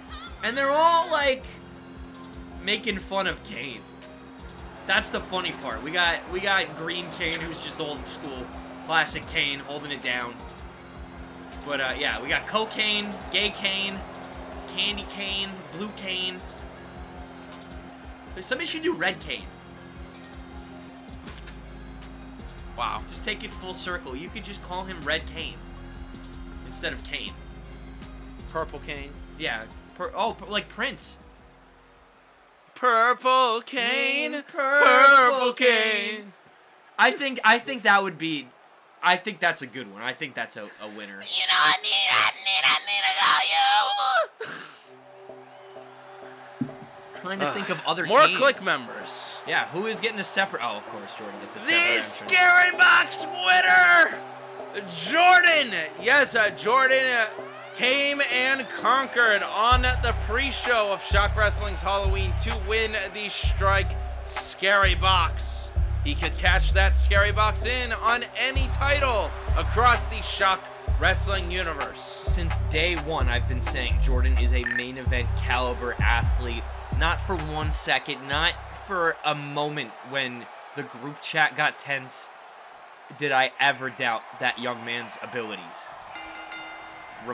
And they're all like making fun of Kane. That's the funny part. We got Green Kane, who's just old school, classic Kane, holding it down. But yeah, we got Cocaine, Gay Kane, Candy Cane, Blue Cane. But somebody should do Red Cane. Wow. Just take it full circle. You could just call him Red Cane instead of Kane. Purple Kane. Yeah. Like Prince. Purple Kane. Purple Purple Kane. I think that would be. I think that's a good one. I think that's a winner. You know, I need to call you. Trying to think of other More Kanes. click members. Yeah, who is getting a separate? Oh, of course, Jordan gets a separate. The entrance. Scary Box winner, Jordan. Yes, Jordan came and conquered on the pre-show of Shock Wrestling's Halloween to win the Strike Scary Box. He could cash that Scary Box in on any title across the Shock wrestling universe. Since day one, I've been saying Jordan is a main event caliber athlete. Not for 1 second, not for a moment when the group chat got tense did I ever doubt that young man's abilities.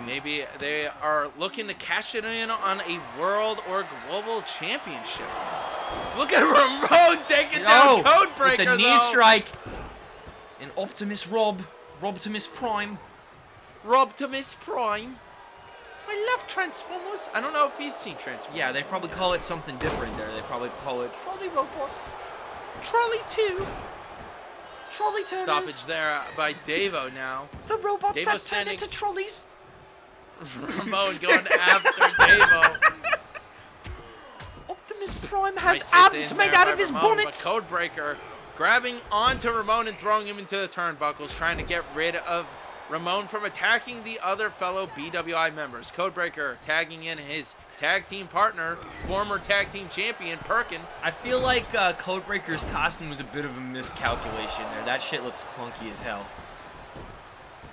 Maybe they are looking to cash it in on a world or global championship. Look at Ramon taking down Codebreaker, with the knee strike. And Robtimus Prime. Robtimus Prime. I love Transformers. I don't know if he's seen Transformers. Yeah, they probably call it something different there. They probably call it Trolley Robots. Trolley 2. Trolley turners. Stoppage there by Davo now. The robots Davo that standing- turn into trolleys. Ramon going after Davo. Optimus Prime has Nice hits abs in made there out by of his Ramon, bonnet. But Codebreaker grabbing onto Ramon and throwing him into the turnbuckles, trying to get rid of Ramon from attacking the other fellow BWI members. Codebreaker tagging in his tag team partner, former tag team champion, Perkin. I feel like Codebreaker's costume was a bit of a miscalculation there. That shit looks clunky as hell.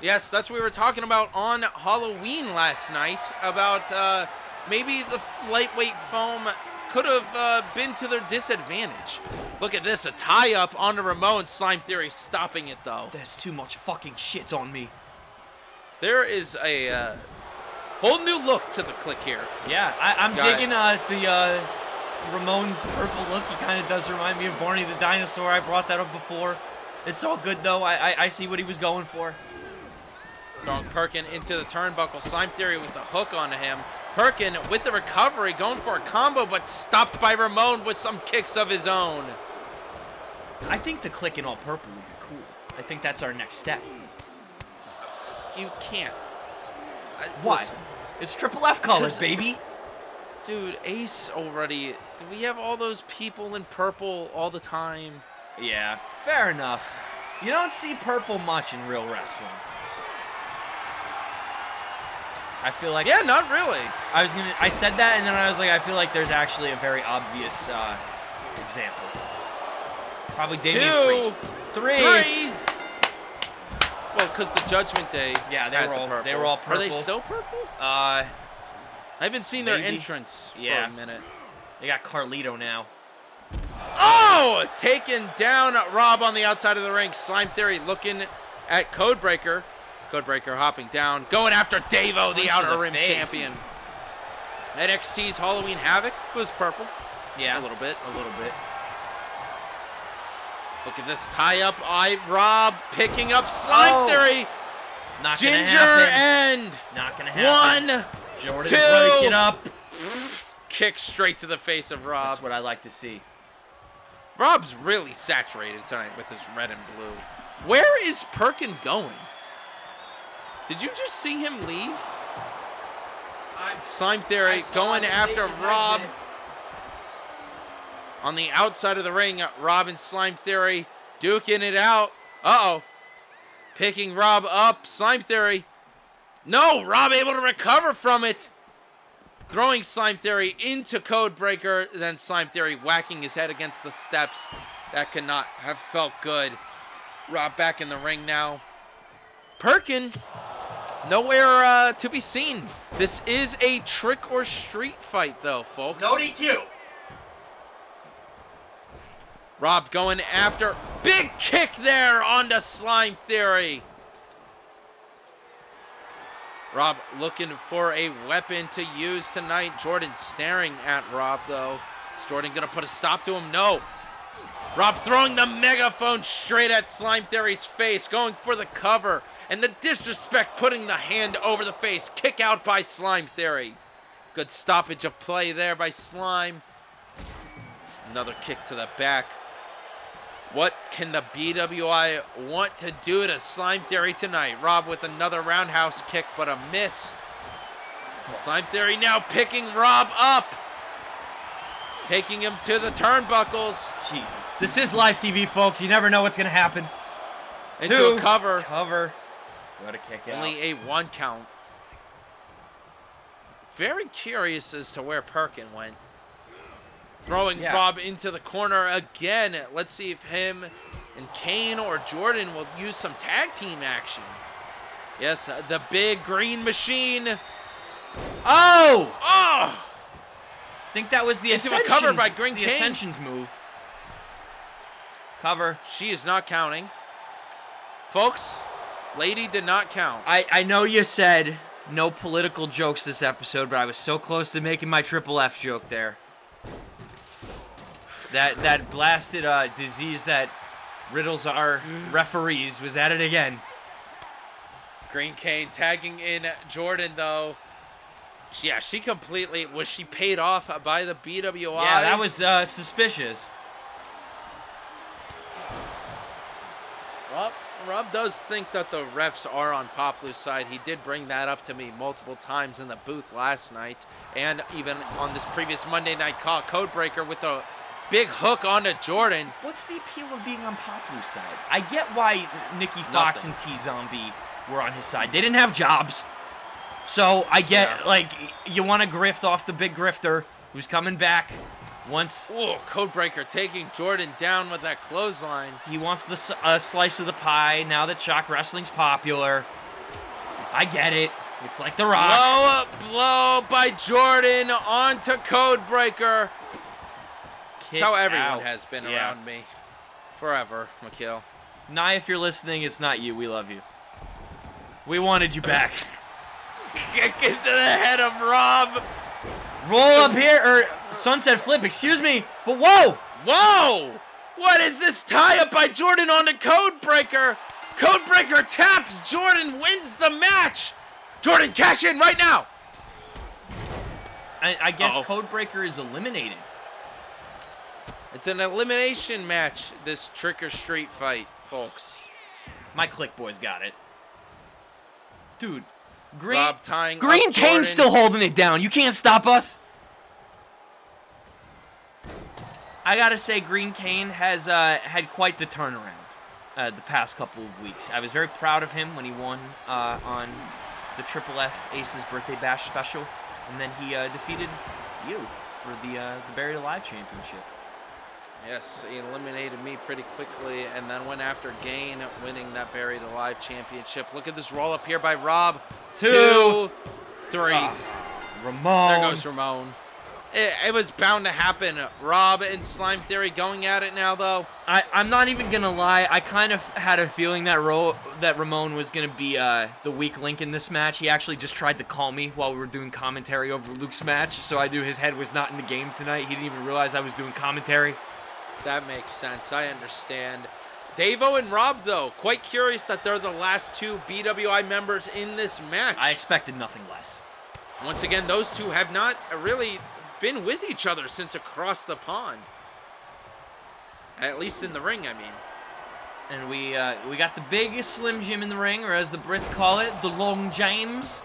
Yes, that's what we were talking about on Halloween last night, about maybe the lightweight foam could have been to their disadvantage. Look at this, a tie-up onto Ramon. Slime Theory stopping it, though. There's too much fucking shit on me. There is a whole new look to the click here. Yeah, I'm Got digging the Ramon's purple look. He kind of does remind me of Barney the Dinosaur. I brought that up before. It's all good, though. I see what he was going for. Throwing Perkin into the turnbuckle. Slime Theory with the hook onto him. Perkin with the recovery, going for a combo, but stopped by Ramon with some kicks of his own. I think the click in all purple would be cool. I think that's our next step. You can't. Why? Listen, It's Triple F colors, 'cause- baby. dude, Ace already. Do we have all those people in purple all the time? Yeah, fair enough. You don't see purple much in real wrestling. I feel like Yeah, not really. I said that and then I was like, I feel like there's actually a very obvious example. Probably Damian 2, Priest. 3. 3. Well, because the Judgment Day. Yeah, had they were all Are they purple. still purple? I haven't seen their maybe. entrance for Yeah. a minute. They got Carlito now. Oh! Taking down Rob on the outside of the ring. Slime Theory looking at Codebreaker. Codebreaker hopping down. Going after Davo, the Punch to Outer the Rim face. champion. NXT's Halloween Havoc was purple. Yeah, A little bit. A little bit. Look at this tie-up. Rob picking up Slime Oh. Theory. Not Ginger gonna happen. and Not gonna happen. 1. Jordan 2. break it up. Kick straight to the face of Rob. That's what I like to see. Rob's really saturated tonight with his red and blue. Where is Perkin going? Did you just see him leave? Slime Theory going after Rob. On the outside of the ring, Rob and Slime Theory duking it out. Uh-oh. Picking Rob up. Slime Theory. No, Rob able to recover from it. Throwing Slime Theory into Codebreaker. Then Slime Theory whacking his head against the steps. That could not have felt good. Rob back in the ring now. Perkin, nowhere to be seen. This is a trick or street fight, though, folks. No DQ. Rob going after. Big kick there onto Slime Theory. Rob looking for a weapon to use tonight. Jordan staring at Rob, though. Is Jordan going to put a stop to him? No. Rob throwing the megaphone straight at Slime Theory's face, going for the cover. And the disrespect, putting the hand over the face. Kick out by Slime Theory. Good stoppage of play there by Slime. Another kick to the back. What can the BWI want to do to Slime Theory tonight? Rob with another roundhouse kick, but a miss. Slime Theory now picking Rob up. Taking him to the turnbuckles. Jesus. This is live TV, folks. You never know what's going to happen. Into a cover. Cover. What a kick out. Only a 1 count. Very curious as to where Perkin went. Throwing Rob into the corner again. Let's see if him and Kane or Jordan will use some tag team action. Yes, the big green machine. Oh! Oh! I think that was the Into a Ascensions, cover by Green the Kane. Ascensions move. Cover. She is not counting. Folks, lady did not count. I know you said no political jokes this episode, but I was so close to making my triple F joke there. That blasted disease that riddles our referees was at it again. Green Kane tagging in Jordan, though. Yeah, she completely... Was she paid off by the BWI? Yeah, that was suspicious. Rob does think that the refs are on Poplu's side. He did bring that up to me multiple times in the booth last night, and even on this previous Monday Night Codebreaker with a big hook onto Jordan. What's the appeal of being on Poplu's side? I get why Nikki Fox and T-Zombie were on his side. They didn't have jobs. So I get, like, you want to grift off the big grifter who's coming back once. Ooh, Codebreaker taking Jordan down with that clothesline. He wants the slice of the pie now that Shock Wrestling's popular. I get it. It's like The Rock. Low blow by Jordan onto Codebreaker. That's how everyone has been around me. Forever, Mikhail. Nye, if you're listening, it's not you. We love you. We wanted you back. Kick into the head of Rob. Roll up here, or sunset flip, excuse me. But whoa! Whoa! What is this tie-up by Jordan onto Codebreaker? Codebreaker taps. Jordan wins the match. Jordan, cash in right now. I guess Codebreaker is eliminated. It's an elimination match, this Trick or Street fight, folks. My click boys got it. Dude, Rob tying Green up Kane's Jordan. still holding it down. You can't stop us. I gotta say, Green Kane has had quite the turnaround the past couple of weeks. I was very proud of him when he won on the Triple F Aces Birthday Bash special, and then he defeated you for the Buried Alive Championship. Yes, he eliminated me pretty quickly and then went after Gain, winning that Buried Alive Championship. Look at this roll up here by Rob. 2, 3. Ramon. There goes Ramon. It was bound to happen. Rob and Slime Theory going at it now, though. I'm not even going to lie. I kind of had a feeling that Ramon was going to be the weak link in this match. He actually just tried to call me while we were doing commentary over Luke's match, so I knew his head was not in the game tonight. He didn't even realize I was doing commentary. That makes sense. I understand. Davo and Rob, though, quite curious that they're the last two BWI members in this match. I expected nothing less. Once again, those two have not really been with each other since across the pond. At least in the ring, I mean. And we got the big Slim Jim in the ring, or as the Brits call it, the Long James.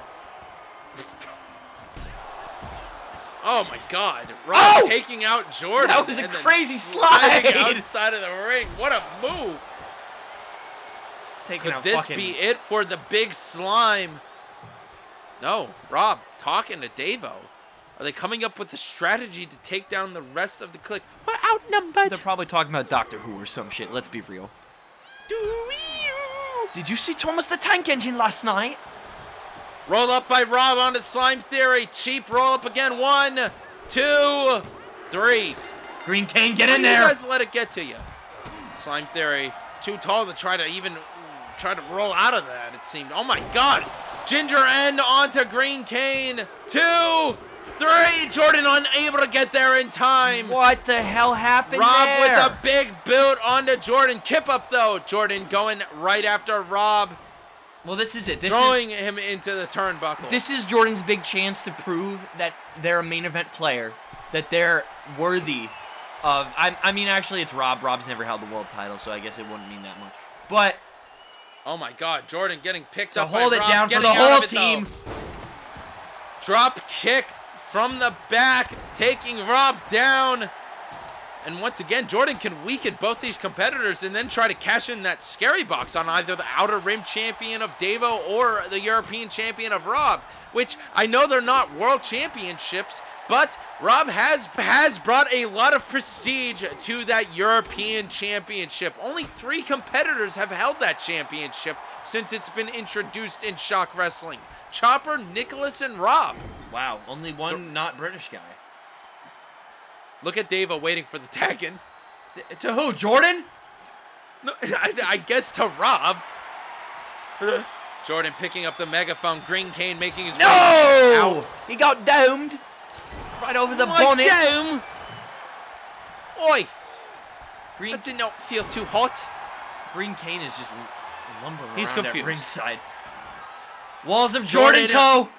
Oh my God! Rob taking out Jordan. That was a and then crazy sliding slide. outside of the ring. What a move! Taking Could out this fucking... be it for the big slime? No, Rob talking to Davo. Are they coming up with a strategy to take down the rest of the clique? We're outnumbered. They're probably talking about Doctor Who or some shit. Let's be real. Did you see Thomas the Tank Engine last night? Roll up by Rob onto Slime Theory. Cheap roll up again. 1, 2, 3. Green Kane, get in You there. guys let it get to you. Slime Theory too tall to try to roll out of that, it seemed. Oh my God. Ginger End onto Green Kane. 2, 3. Jordan unable to get there in time. What the hell happened Rob there? with a big boot onto Jordan. Kip up though. Jordan going right after Rob. Well, this is it. Throwing him into the turnbuckle. This is Jordan's big chance to prove that they're a main event player, that they're worthy of... I mean, actually, it's Rob. Rob's never held the world title, so I guess it wouldn't mean that much. But... Oh, my God. Jordan getting picked So up by hold Rob. it down for Getting the out whole of it, team. though. Drop kick from the back, taking Rob down. And once again, Jordan can weaken both these competitors and then try to cash in that scary box on either the Outer Rim champion of Davo or the European champion of Rob, which I know they're not world championships, but Rob has brought a lot of prestige to that European championship. Only 3 competitors have held that championship, since it's been introduced in Shock Wrestling. Chopper, Nicholas, and Rob. Wow, only one not British guy. Look at Dave waiting for the tag in. To who, Jordan? No, I guess to Rob. Jordan picking up the megaphone. Green Cane making his way No! out. He got domed. Right over the bonnet. Dome. Oi, Green, that did not feel too hot. Green Cane is just lumbering He's around confused. at ringside. Walls of Jordan Co.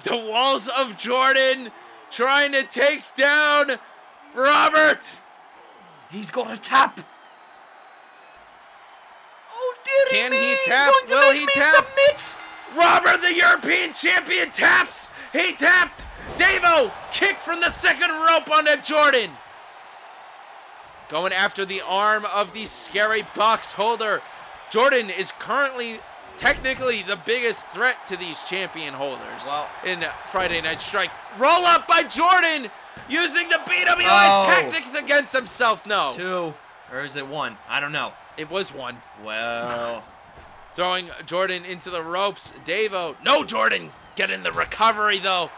The walls of Jordan trying to take down Robert. He's got a tap. Oh, dearie Can me. he tap? He's going to Will make he me tap? submit. Robert, the European champion, taps. He tapped. Davo, kick from the second rope onto Jordan. Going after the arm of the scary box holder. Jordan is currently technically the biggest threat to these champion holders in Friday Night Strike. Roll up by Jordan using the BWS tactics against himself. No. 2, or is it 1? I don't know. It was 1. Well, Throwing Jordan into the ropes. Davo. No, Jordan. Get in the recovery, though.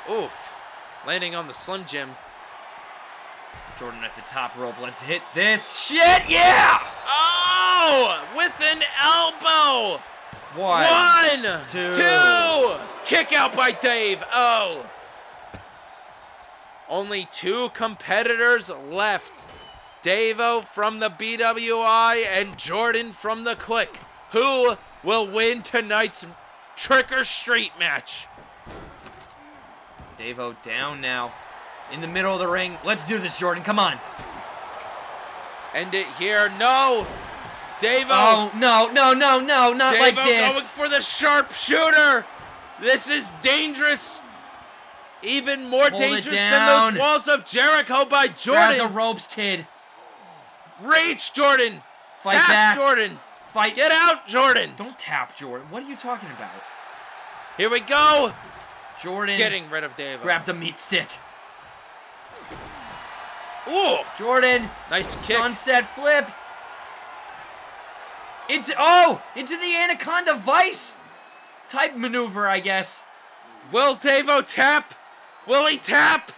Oof. Landing on the Slim Jim. Jordan at the top rope. Let's hit this shit. Yeah! Oh! With an elbow. 1, 2. Kick out by Dave. Oh. Only 2 competitors left. Davo from the BWI and Jordan from the Click. Who will win tonight's Trick or Street match? Davo down now. In the middle of the ring. Let's do this, Jordan. Come on. End it here. No. Davo. Oh, no, not Davo like this. going for the sharpshooter. This is dangerous. Even more Hold dangerous it than down. those walls of Jericho by Grab Jordan. the ropes, kid. Reach, Jordan. Fight Tap, back. Jordan. Fight. Get out, Jordan. Don't tap, Jordan. What are you talking about? Here we go. Jordan. Getting rid of Davo. Grab the meat stick. Ooh. Jordan. Nice kick. Sunset flip. Into the Anaconda Vice type maneuver, I guess. Will Davo tap? Will he tap?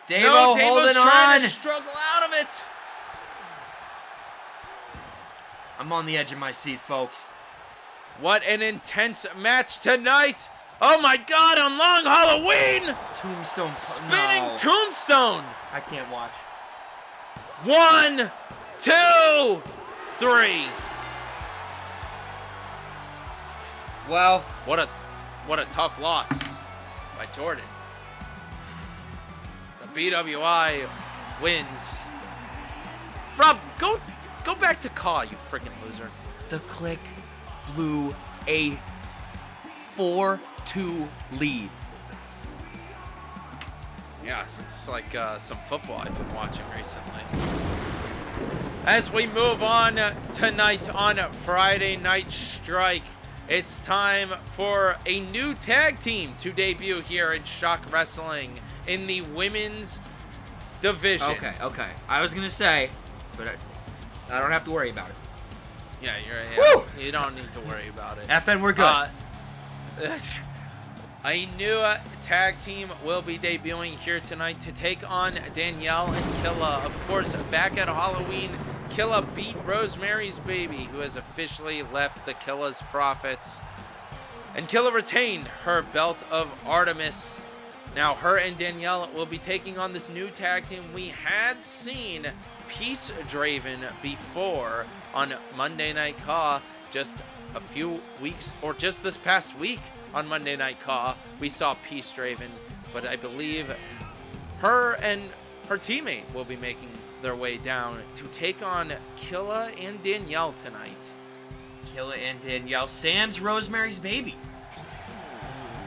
Davo No, Davo's holding trying on. to struggle out of it. I'm on the edge of my seat, folks. What an intense match tonight. Oh my God, on Long Halloween. Tombstone. Spinning No. tombstone. I can't watch. 1, 2, 3. Well, What a tough loss by Jordan. The BWI wins. Rob, go back to Caw, you freaking loser. the Click blew a 4-2 lead. Yeah, it's like some football I've been watching recently. As we move on tonight on Friday Night Strike, it's time for a new tag team to debut here in Shock Wrestling in the women's division. Okay. I was gonna say, but I don't have to worry about it. Yeah, you don't need to worry about it. FN, we're good. A new tag team will be debuting here tonight to take on Danielle and Killa. Of course, back at Halloween, Killa beat Rosemary's Baby, who has officially left the Killa's Profits. And Killa retained her belt of Artemis. Now, her and Danielle will be taking on this new tag team. We had seen Peace Draven before on Monday Night Caw just a few weeks, or just this past week on Monday Night Caw. We saw Peace Draven, but I believe her and her teammate will be making their way down to take on Killa and Danielle tonight. Killa and Danielle, sans Rosemary's Baby.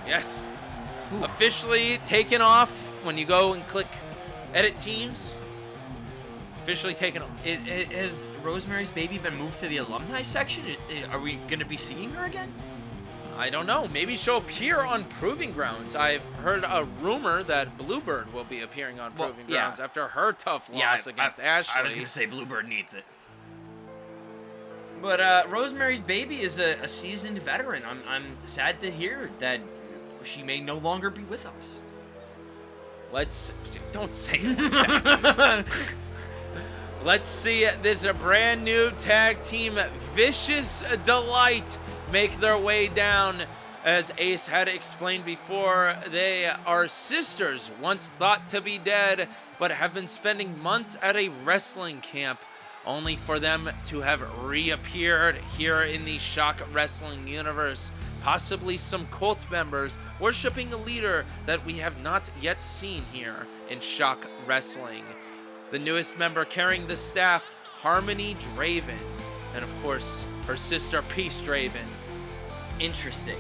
Yes. Ooh. Officially taken off when you go and click edit teams. Officially taken off. Has Rosemary's Baby been moved to the alumni section? Are we going to be seeing her again? I don't know. Maybe she'll appear on Proving Grounds. I've heard a rumor that Bluebird will be appearing on Proving Grounds after her tough loss against Ashley. I was going to say Bluebird needs it. But Rosemary's Baby is a seasoned veteran. I'm sad to hear that she may no longer be with us. Don't say that. Let's see this brand new tag team, Vicious Delight, make their way down. As Ace had explained before, they are sisters, once thought to be dead, but have been spending months at a wrestling camp, only for them to have reappeared here in the Shock Wrestling universe. Possibly some cult members worshiping a leader that we have not yet seen here in Shock Wrestling. The newest member carrying the staff, Harmony Draven, and of course her sister Peace Draven. Interesting.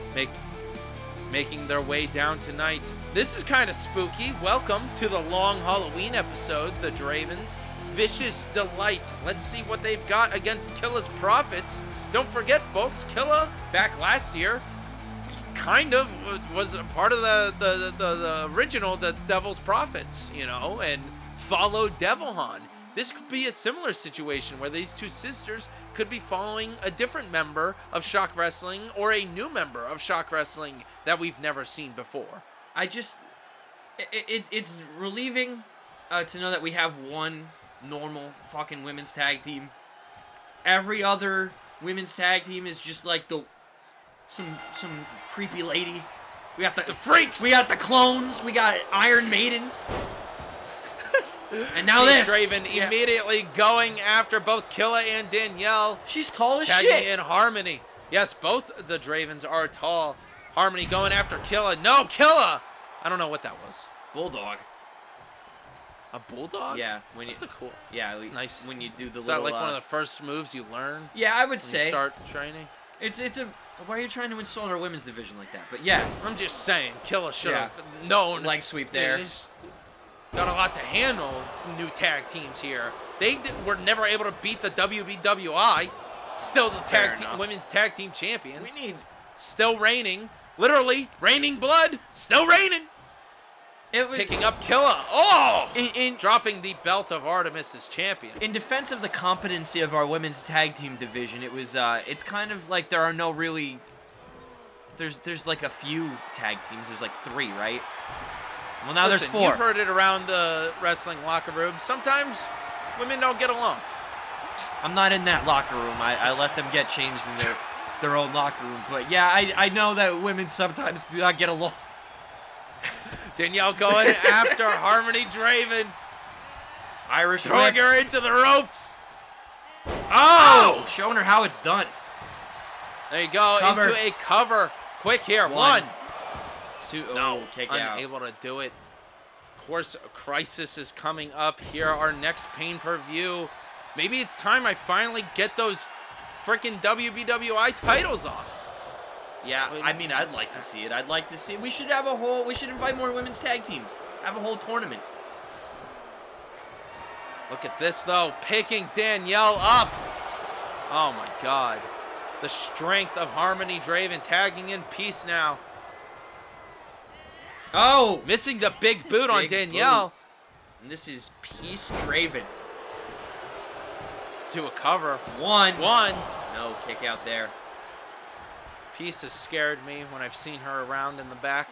Making their way down tonight. This is kind of spooky. Welcome to the long Halloween episode, the Dravens. Vicious Delight. Let's see what they've got against Killa's Profits. Don't forget, folks, Killa, back last year, kind of was a part of the original, the Devil's Prophets, and followed Devilhan. This could be a similar situation where these two sisters could be following a different member of Shock Wrestling or a new member of Shock Wrestling that we've never seen before. It's relieving to know that we have one normal fucking women's tag team. Every other women's tag team is just like some creepy lady. We got the freaks. We got the clones. We got Iron Maiden. And now Peace this. Draven immediately going after both Killa and Danielle. She's tall as tagging shit. in Harmony. Yes, both the Dravens are tall. Harmony going after Killa. No, Killa! I don't know what that was. Bulldog. A bulldog? Yeah. That's a cool. Yeah. Nice. When you do the Is little. that like one of the first moves you learn? Yeah, I would when say. You start training. It's a. Why are you trying to insult our women's division like that? But yeah. I'm just saying, Killa should have known. Leg sweep there. He's got a lot to handle. New tag teams here. They were never able to beat the WBWI. Still the women's tag team champions. We need. Still reigning. Literally raining blood. Still raining. Picking up Killa. Oh! Dropping the belt of Artemis as champion. In defense of the competency of our women's tag team division, it was it's kind of like there are no really. There's like a few tag teams. There's like 3, right? Well, now Listen, there's 4. You've heard it around the wrestling locker room. Sometimes women don't get along. I'm not in that locker room. I let them get changed in their own locker room. But yeah, I know that women sometimes do not get along. Danielle going after Harmony Draven. Irish throwing whip. her into the ropes. Oh! Showing her how it's done. There you go. Cover. Into a cover. Quick here. 1. 2. Oh, no. kick out. Unable to do it. Of course, a crisis is coming up here. Our next pay-per-view. Maybe it's time I finally get those freaking WBWI titles off. Yeah, I mean, I'd like to see it. I'd like to see it. We should invite more women's tag teams. Have a whole tournament. Look at this, though. Picking Danielle up. Oh, my God. The strength of Harmony Draven tagging in Peace now. Oh! Missing the big boot on Danielle. Boot. And this is Peace Draven. To a cover. 1. No kick out there. Peace has scared me when I've seen her around in the back.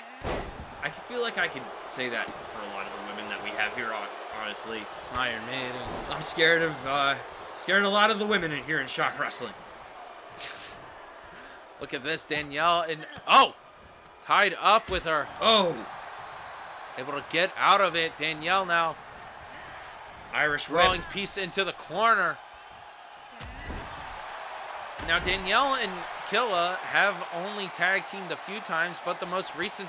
I feel like I could say that for a lot of the women that we have here, honestly. Iron Maiden. I'm scared of a lot of the women in here in Shock Wrestling. Look at this, Danielle, and tied up with her. Oh, able to get out of it. Danielle now Irish throwing whip. Peace into the corner. Now Danielle and Killa have only tag teamed a few times, but the most recent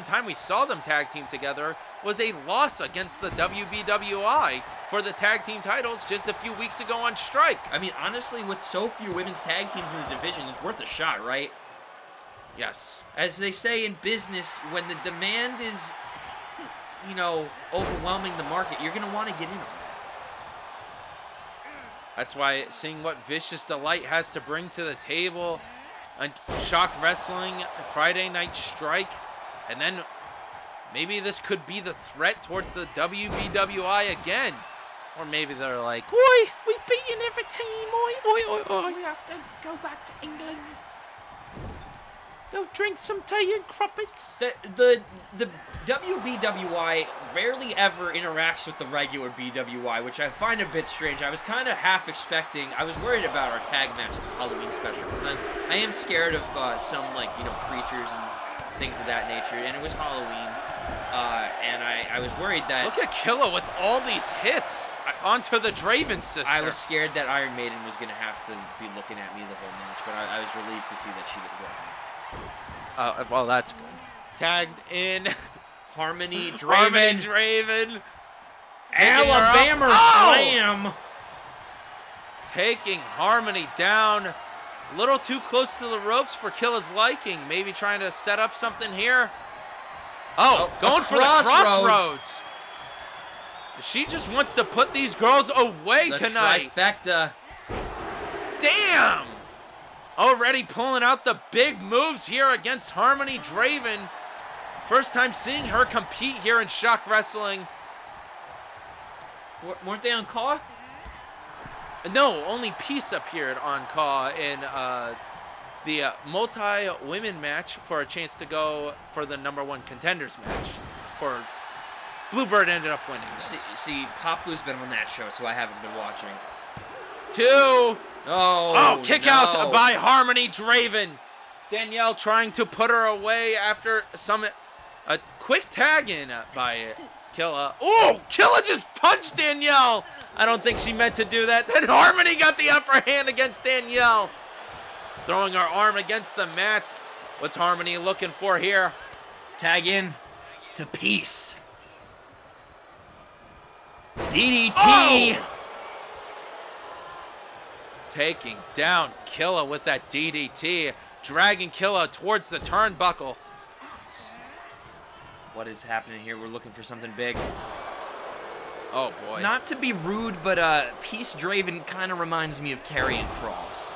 time we saw them tag team together was a loss against the WBWI for the tag team titles just a few weeks ago on Strike. I mean, honestly, with so few women's tag teams in the division, it's worth a shot, right? Yes. As they say in business, when the demand is, overwhelming the market, you're going to want to get in on that. That's why seeing what Vicious Delight has to bring to the table on Shock Wrestling, Friday Night Strike, and then maybe this could be the threat towards the WBWI again. Or maybe they're like, oi, we've beaten every team, oi, oi, oi, oi. We have to go back to England. Go drink some tea and crumpets. The WBWI rarely ever interacts with the regular BWI, which I find a bit strange. I was kind of half expecting. I was worried about our tag match, the Halloween special, because I am scared of some creatures and things of that nature. And it was Halloween, and I was worried that. Look at Killa with all these hits onto the Draven sister. I was scared that Iron Maiden was going to have to be looking at me the whole match, but I was relieved to see that she wasn't. Well, that's good. Tagged in. Harmony Draven. Harmony Draven. Alabama Slam. Taking Harmony down. A little too close to the ropes for Killa's liking. Maybe trying to set up something here. Going for the crossroads. She just wants to put these girls away tonight. Trifecta. Damn! Already pulling out the big moves here against Harmony Draven. First time seeing her compete here in Shock Wrestling. Weren't they on Caw? No, only Peace appeared on Caw in the multi-women match for a chance to go for the #1 contenders match. For Bluebird ended up winning. See, Pop Blue's been on that show, so I haven't been watching. 2. Kick out no. by Harmony Draven. Danielle trying to put her away after a quick tag in by Killa. Oh, Killa just punched Danielle. I don't think she meant to do that. Then Harmony got the upper hand against Danielle. Throwing her arm against the mat. What's Harmony looking for here? Tag in to Peace. DDT. Oh! Taking down Killa with that DDT. Dragging Killa towards the turnbuckle. What is happening here? We're looking for something big. Oh, boy. Not to be rude, but Peace Draven kind of reminds me of Karrion Kross.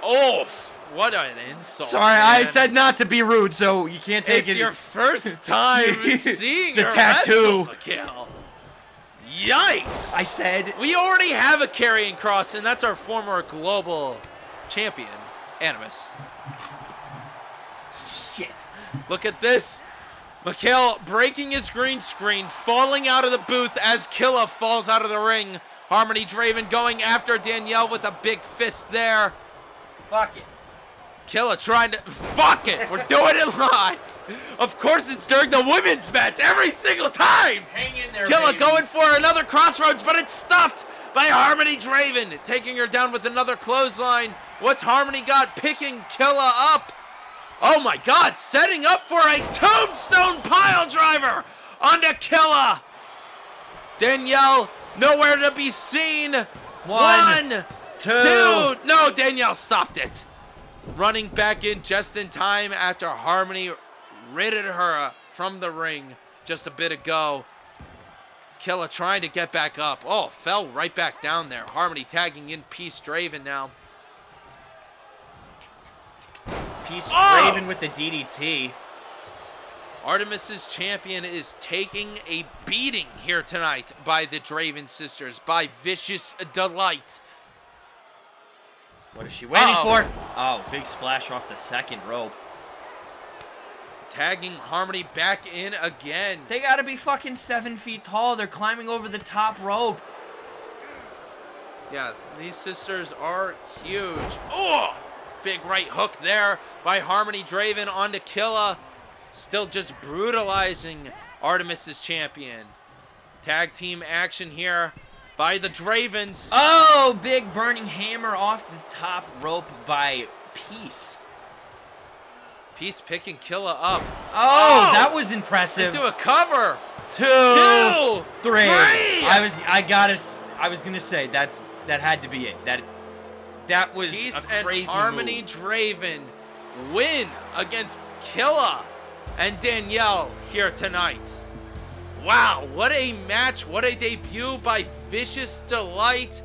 Oof. What an insult. Sorry, man. I said not to be rude, so you can't take it. It's your first time seeing the her tattoo. wrestle, Mikhail. Yikes. I said... We already have a Karrion Kross, and that's our former global champion, Animus. Shit. Look at this. Mikhail breaking his green screen, falling out of the booth as Killa falls out of the ring. Harmony Draven going after Danielle with a big fist there. Fuck it. Killa trying to... Fuck it! We're doing it live! Of course it's during the women's match every single time! Hang in there, Killa baby. going for another crossroads, but it's stopped by Harmony Draven. Taking her down with another clothesline. What's Harmony got? Picking Killa up. Oh my God, setting up for a tombstone pile driver onto Killa. Danielle, nowhere to be seen. One, two. No, Danielle stopped it. Running back in just in time after Harmony ridded her from the ring just a bit ago. Killa trying to get back up. Oh, fell right back down there. Harmony tagging in Peace Draven now. Peace Draven with the DDT. Artemis's champion is taking a beating here tonight by the Draven sisters, by Vicious Delight. What is she waiting for? Oh, big splash off the second rope. Tagging Harmony back in again. They gotta be fucking 7 feet tall. They're climbing over the top rope. Yeah, these sisters are huge. Oh! Big right hook there by Harmony Draven onto Killa. Still just brutalizing Artemis's champion. Tag team action here by the Dravens. Oh, big burning hammer off the top rope by Peace. Peace picking Killa up. Oh, that was impressive. Into a cover. Two, three. I was gonna say that had to be it. That was Peace a crazy and Harmony move. Draven win against Killa and Danielle here tonight. Wow, what a match. What a debut by Vicious Delight.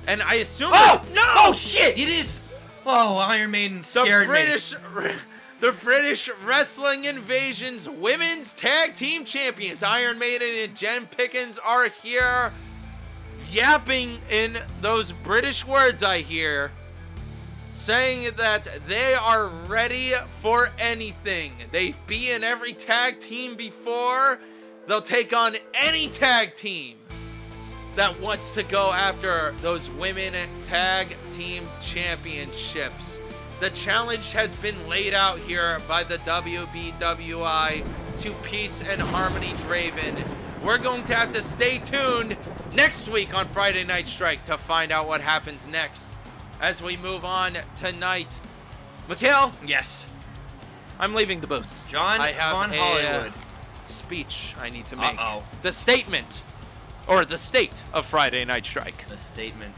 And I assume... Oh! No! Oh, shit! It is... Oh, Iron Maiden scared me. The British Wrestling Invasion's Women's Tag Team Champions, Iron Maiden and Jen Pickens, are here. yapping in those British words I hear, saying that they are ready for anything. They've beaten every tag team before. They'll take on any tag team that wants to go after those women tag team championships. The challenge has been laid out here by the WBWI to Peace and Harmony Draven. We're going to have to stay tuned next week on Friday Night Strike to find out what happens next. As we move on tonight, Mikhail, Yes. I'm leaving the booth. John I have Von a Hollywood. speech I need to make. Uh-oh. The statement, or the state of Friday Night Strike. The statement.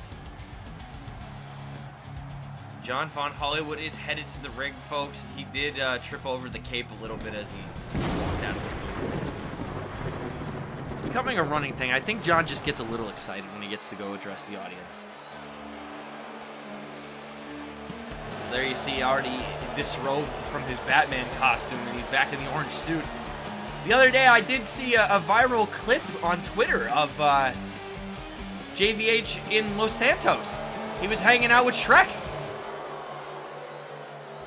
John Von Hollywood is headed to the ring, folks. He did trip over the cape a little bit as he walked out of the booth. It's becoming a running thing. I think John just gets a little excited when he gets to go address the audience. There you see, already disrobed from his Batman costume, and he's back in the orange suit. The other day, I did see a viral clip on Twitter of JVH in Los Santos. He was hanging out with Shrek.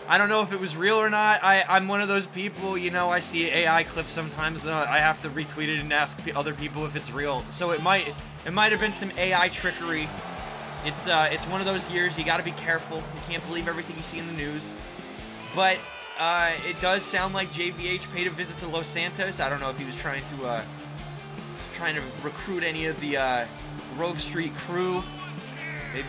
I don't know if it was real or not. I'm one of those people, you know, I see AI clips sometimes. I have to retweet it and ask other people if it's real. So it might have been some AI trickery. It's one of those years you got to be careful. You can't believe everything you see in the news. But it does sound like JVH paid a visit to Los Santos. I don't know if he was trying to recruit any of the Grove Street crew. Maybe.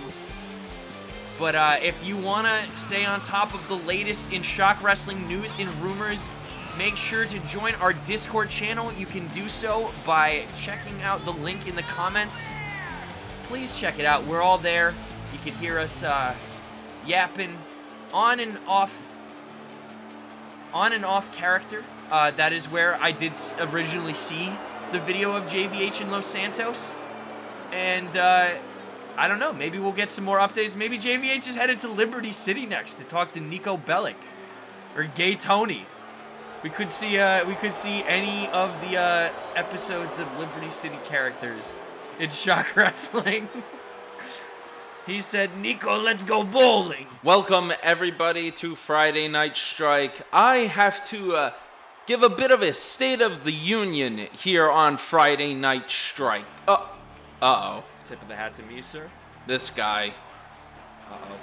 But if you want to stay on top of the latest in Shock Wrestling news and rumors, make sure to join our Discord channel. You can do so by checking out the link in the comments. Please check it out. We're all there. You can hear us yapping on and off character. That is where I did originally see the video of JVH in Los Santos. And I don't know, maybe we'll get some more updates. Maybe JVH is headed to Liberty City next to talk to Nico Bellic or Gay Tony. We could see any of the episodes of Liberty City characters in Shock Wrestling. He said, "Nico, let's go bowling." Welcome everybody to Friday Night Strike. I have to give a bit of a State of the Union here on Friday Night Strike. Uh-oh. Tip of the hat to me, sir. This guy. Uh-oh.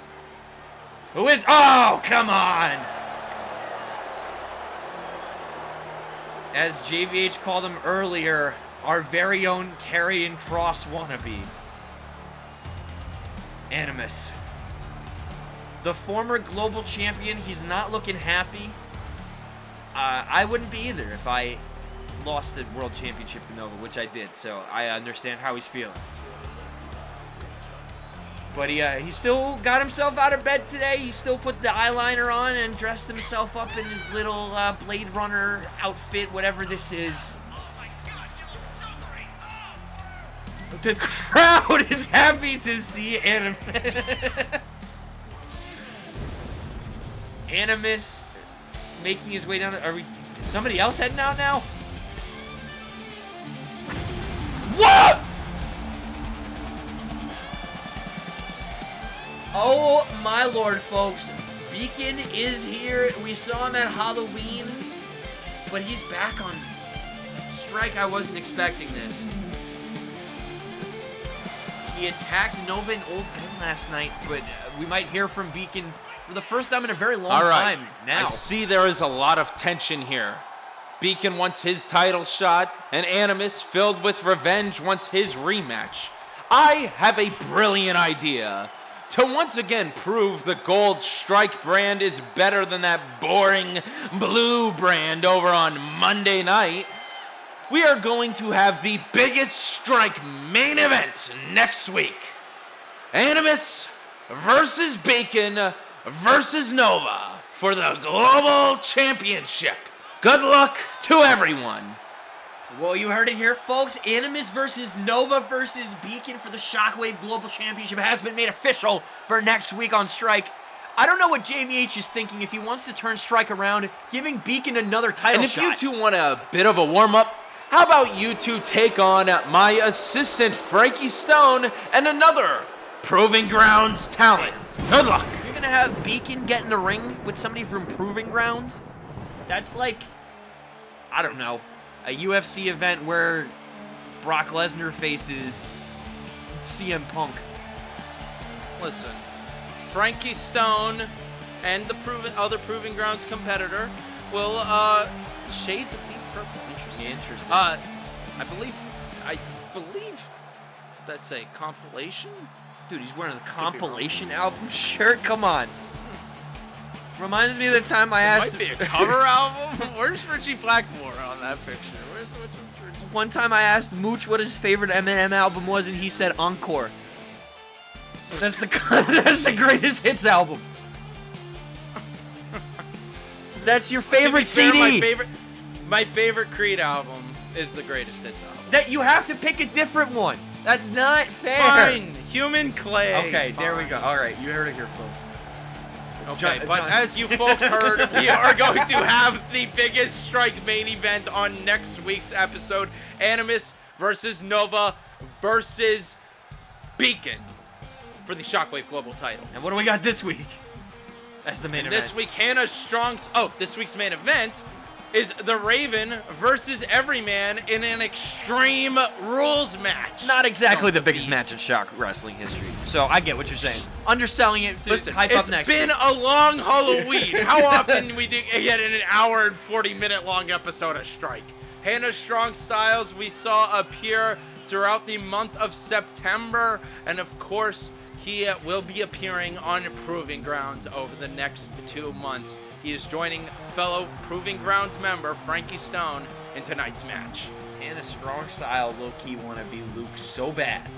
Who is... Oh, come on! As JVH called him earlier, our very own Karrion Kross wannabe. Animus. The former global champion, he's not looking happy. I wouldn't be either if I lost the world championship to Nova, which I did, so I understand how he's feeling. But he still got himself out of bed today. He still put the eyeliner on and dressed himself up in his little Blade Runner outfit, whatever this is. The crowd is happy to see Animus. Animus making his way down. Is somebody else heading out now? What? Oh my lord, folks. Beacon is here. We saw him at Halloween, but he's back on Strike. I wasn't expecting this. He attacked Nova and Old Ben last night, but we might hear from Beacon for the first time in a very long time now. I see there is a lot of tension here. Beacon wants his title shot, and Animus, filled with revenge, wants his rematch. I have a brilliant idea. To once again prove the Gold Strike brand is better than that boring blue brand over on Monday night, we are going to have the biggest Strike main event next week. Animus versus Beacon versus Nova for the Global Championship. Good luck to everyone. Well, you heard it here, folks. Animus versus Nova versus Beacon for the Shockwave Global Championship has been made official for next week on Strike. I don't know what JVH is thinking if he wants to turn Strike around, giving Beacon another title shot. And if you two want a bit of a warm-up, how about you two take on my assistant, Frankie Stone, and another Proving Grounds talent? Good luck. You're gonna have Beacon get in the ring with somebody from Proving Grounds? That's like, I don't know, a UFC event where Brock Lesnar faces CM Punk. Listen, Frankie Stone and the other Proving Grounds competitor will, shades of deep purple. Interesting. I believe that's a compilation. Dude, he's wearing the compilation album shirt. Come on. Reminds me of the time I asked. Might be a cover album. Where's Richie Blackmore on that picture? One time I asked Mooch what his favorite Eminem album was, and he said Encore. That's the greatest hits album. That's your favorite CD. My favorite Creed album is the greatest hits album. That you have to pick a different one. That's not fair. Fine, Human Clay. Okay, fine. there we go. All right, you heard it here, folks. Okay, but as you folks heard, we are going to have the biggest strike main event on next week's episode. Animus versus Nova versus Beacon for the Shockwave Global title. And what do we got this week? That's the main event. This week, this week's main event is the Raven versus Everyman in an Extreme Rules match. Not exactly the biggest match in Shock Wrestling history. So I get what you're saying. Underselling it to Listen, hype up next it's been week. a long Halloween. How often do we get in an hour and 40-minute long episode of Strike? Hannah Strong Styles we saw appear throughout the month of September, and of course, he will be appearing on Proving Grounds over the next 2 months. He is joining fellow Proving Grounds member Frankie Stone in tonight's match. Hannah Strong Style low-key want to be Luke so bad.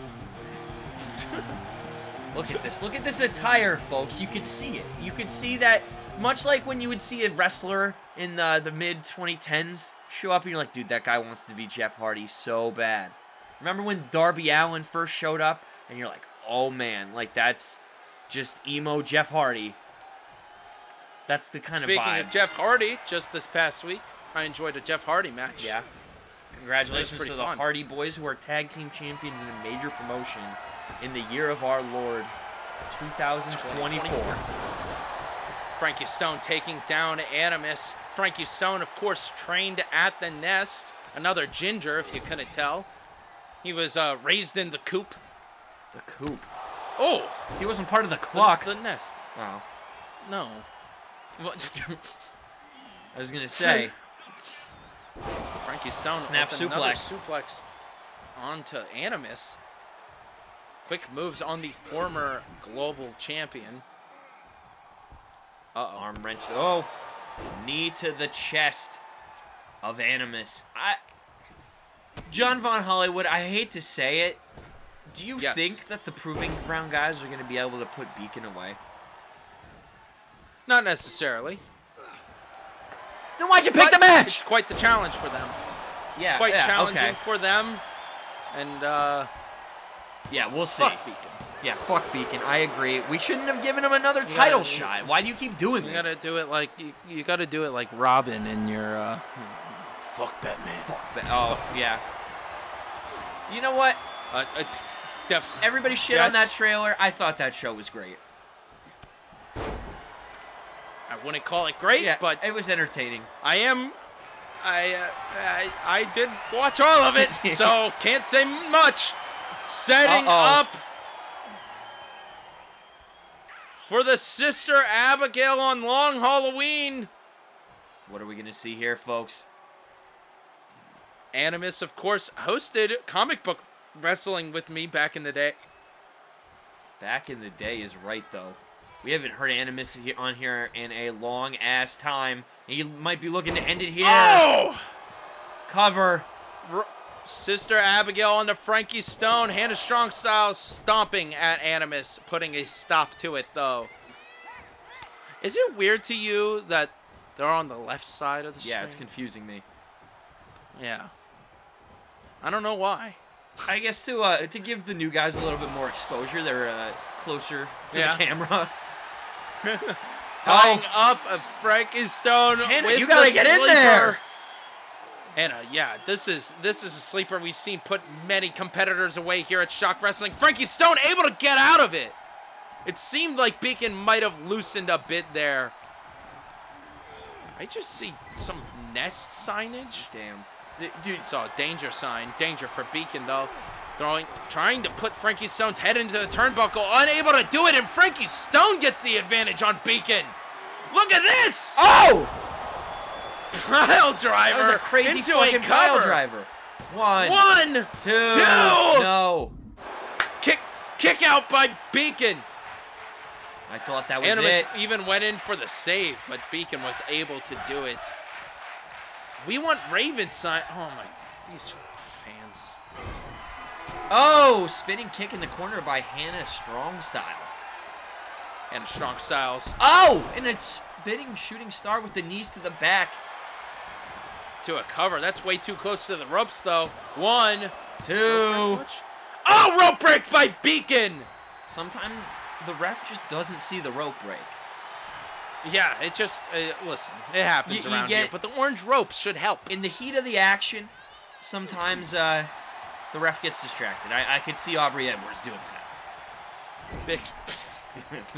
Look at this. Look at this attire, folks. You could see it. You could see that, much like when you would see a wrestler in the mid-2010s show up and you're like, dude, that guy wants to be Jeff Hardy so bad. Remember when Darby Allin first showed up and you're like, oh man, like that's just emo Jeff Hardy. That's the kind of vibe. Speaking of Jeff Hardy, just this past week, I enjoyed a Jeff Hardy match. Yeah. Congratulations to the fun. Hardy Boys, who are tag team champions in a major promotion in the year of our Lord, 2024. Frankie Stone taking down Animus. Frankie Stone, of course, trained at the Nest. Another ginger, if you couldn't tell. He was raised in the coop. The Coop. Oh! He wasn't part of the Clock. The Nest. Oh. No. What? I was going to say. Frankie Stone Snap with another suplex onto Animus. Quick moves on the former global champion. Uh-oh. Arm wrench. Oh. Knee to the chest of Animus. John Von Hollywood, I hate to say it. Do you think that the Proving Ground guys are going to be able to put Beacon away? Not necessarily. Then why'd you pick the match? It's quite the challenge for them. Yeah, it's quite challenging okay. for them. And, yeah, we'll see. fuck Beacon. Yeah, fuck Beacon. I agree. We shouldn't have given him another title shot. Why do you keep doing this? You gotta do it like you gotta do it like Robin in your fuck Batman. Fuck Batman. Oh, yeah. You know what? It's definitely. Everybody shit on that trailer. I thought that show was great. I wouldn't call it great, but it was entertaining. I did watch all of it, so can't say much. Setting up for the Sister Abigail on Long Halloween. What are we gonna see here, folks? Animus, of course, hosted comic book wrestling with me back in the day. Back in the day is right, though. We haven't heard Animus on here in a long-ass time. And you might be looking to end it here. Oh! Cover. Sister Abigail on the Frankie Stone. Hannah Strong Style stomping at Animus, putting a stop to it, though. Is it weird to you that they're on the left side of the screen? Yeah, it's confusing me. Yeah. I don't know why. I guess to give the new guys a little bit more exposure, they're closer to the camera. Tying up a Frankie Stone Hannah, with you gotta the get in sleeper. there. And yeah, this is a sleeper we've seen put many competitors away here at Shock Wrestling. Frankie Stone able to get out of it. It seemed like Beacon might have loosened a bit there. I just see some nest signage. Damn. Dude, Saw a danger sign. Danger for Beacon though. Trying to put Frankie Stone's head into the turnbuckle, unable to do it, and Frankie Stone gets the advantage on Beacon. Look at this! oh! Pile driver That was a crazy into fucking a pile cover. driver. One, Two. No. Kick out by Beacon. I thought that was Animus it. even went in for the save, but Beacon was able to do it. We want Raven's sign. Oh my, these fans. Oh, spinning kick in the corner by Hannah Strong Style. And Strong Styles Oh, and a spinning shooting star with the knees to the back. to a cover. That's way too close to the ropes though. One, Two. oh, rope break by Beacon. Sometimes the ref just doesn't see the rope break. Yeah, it just, listen, it happens You around here, get- but the orange ropes should help. In the heat of the action, sometimes the ref gets distracted. I could see Aubrey Edwards doing that. Big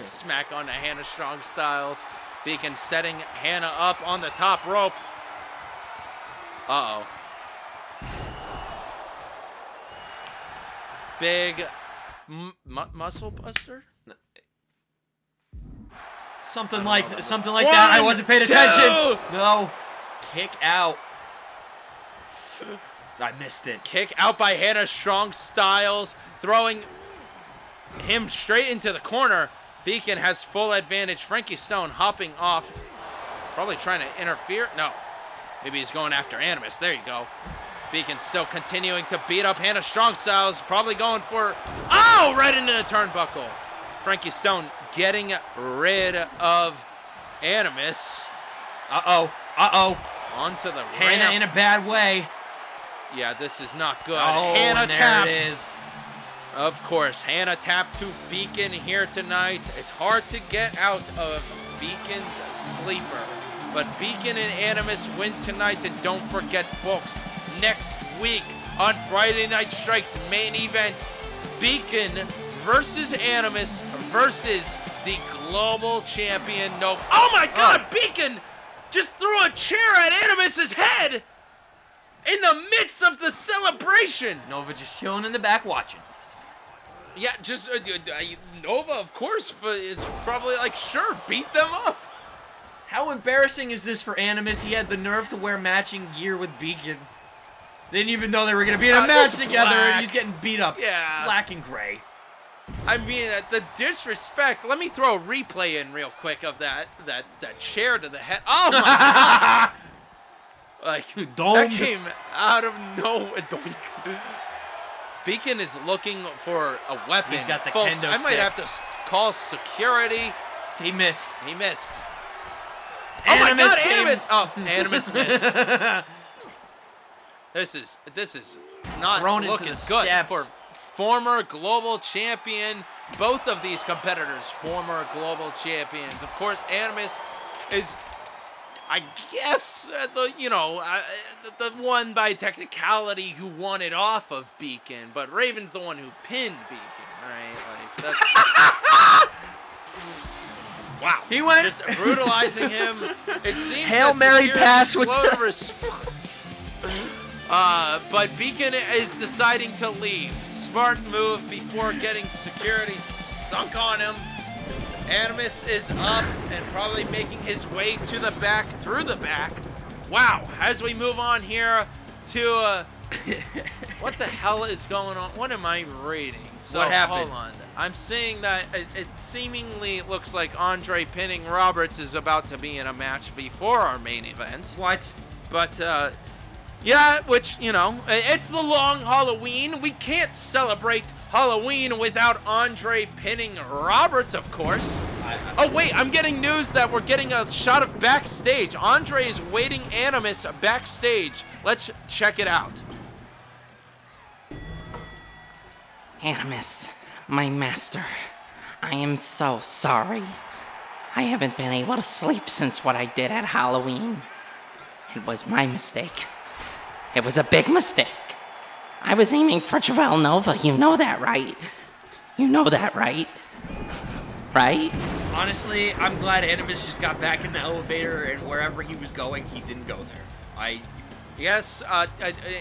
smack on to Hannah Strong Styles. Beacon setting Hannah up on the top rope. Uh-oh. Big muscle buster? Something I like don't know. that. I One, wasn't paying two. attention. No. Kick out. I missed it. Kick out by Hannah Strong Styles, throwing him straight into the corner. Beacon has full advantage. Frankie Stone hopping off. Probably trying to interfere. No. Maybe he's going after Animus. There you go. Beacon still continuing to beat up Hannah Strong Styles. Probably going for... Oh! Right into the turnbuckle. Frankie Stone getting rid of Animus. Uh-oh. Uh-oh. Onto the Hannah ramp. in a bad way. Yeah, this is not good. Oh, Hannah and there tapped. it is. Of course, Hannah tapped to Beacon here tonight. It's hard to get out of Beacon's sleeper. But Beacon and Animus win tonight. And don't forget, folks, next week on Friday Night Strike's main event, Beacon versus Animus versus the global champion Nova. Oh my God, Beacon just threw a chair at Animus's head in the midst of the celebration. Nova just chilling in the back watching. Yeah, just Nova, of course, is probably like, sure, beat them up. How embarrassing is this for Animus? He had the nerve to wear matching gear with Beacon. They didn't even know they were going to be in a match It's together, black. and he's getting beat up. Yeah. Black and gray. I mean, the disrespect. Let me throw a replay in real quick of that chair to the head. Oh my God! Like that Domed. came out of nowhere. Doink. Beacon is looking for a weapon. He's got the folks. kendo I might stick. have to call security. He missed. He missed. Oh my Animus God, came- Animus! Oh, Animus missed. This is not Thrown into looking the good steps. for former global champion. Both of these competitors, former global champions. Of course, Animus is, I guess, the one by technicality who won it off of Beacon, but Raven's the one who pinned Beacon, right? Like that. Wow. He went just brutalizing him. It seems Hail that Mary security pass is with slow the- to respond. But Beacon is deciding to leave. Smart move before getting security sunk on him. Animus is up and probably making his way to the back, through the back. Wow. As we move on here to what the hell is going on? What am I reading? So What happened? hold on. I'm seeing that it seemingly looks like Andre pinning Roberts is about to be in a match before our main event. What? But, yeah, which, it's the long Halloween. We can't celebrate Halloween without Andre pinning Roberts, of course. Oh, wait, I'm getting news that we're getting a shot of backstage. Andre is waiting Animus backstage. Let's check it out. Animus, my master, I am so sorry. I haven't been able to sleep since what I did at Halloween. It was my mistake. It was a big mistake. I was aiming for Travell Nova. You know that, right? You know that, right? Right? Honestly, I'm glad Animus just got back in the elevator, and wherever he was going, he didn't go there. Yes,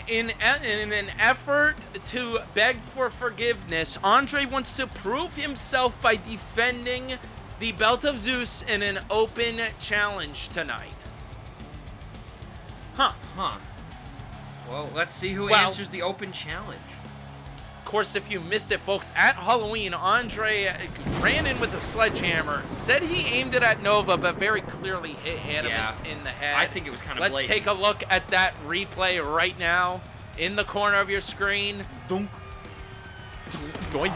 in an effort to beg for forgiveness, Andre wants to prove himself by defending the Belt of Zeus in an open challenge tonight. Huh. Well, let's see who Well, answers the open challenge. Of course, if you missed it, folks, at Halloween, Andre ran in with a sledgehammer, said he aimed it at Nova, but very clearly hit Animus in the head. I think it was kind of Let's blatant. take a look at that replay right now in the corner of your screen. Dunk. Doink.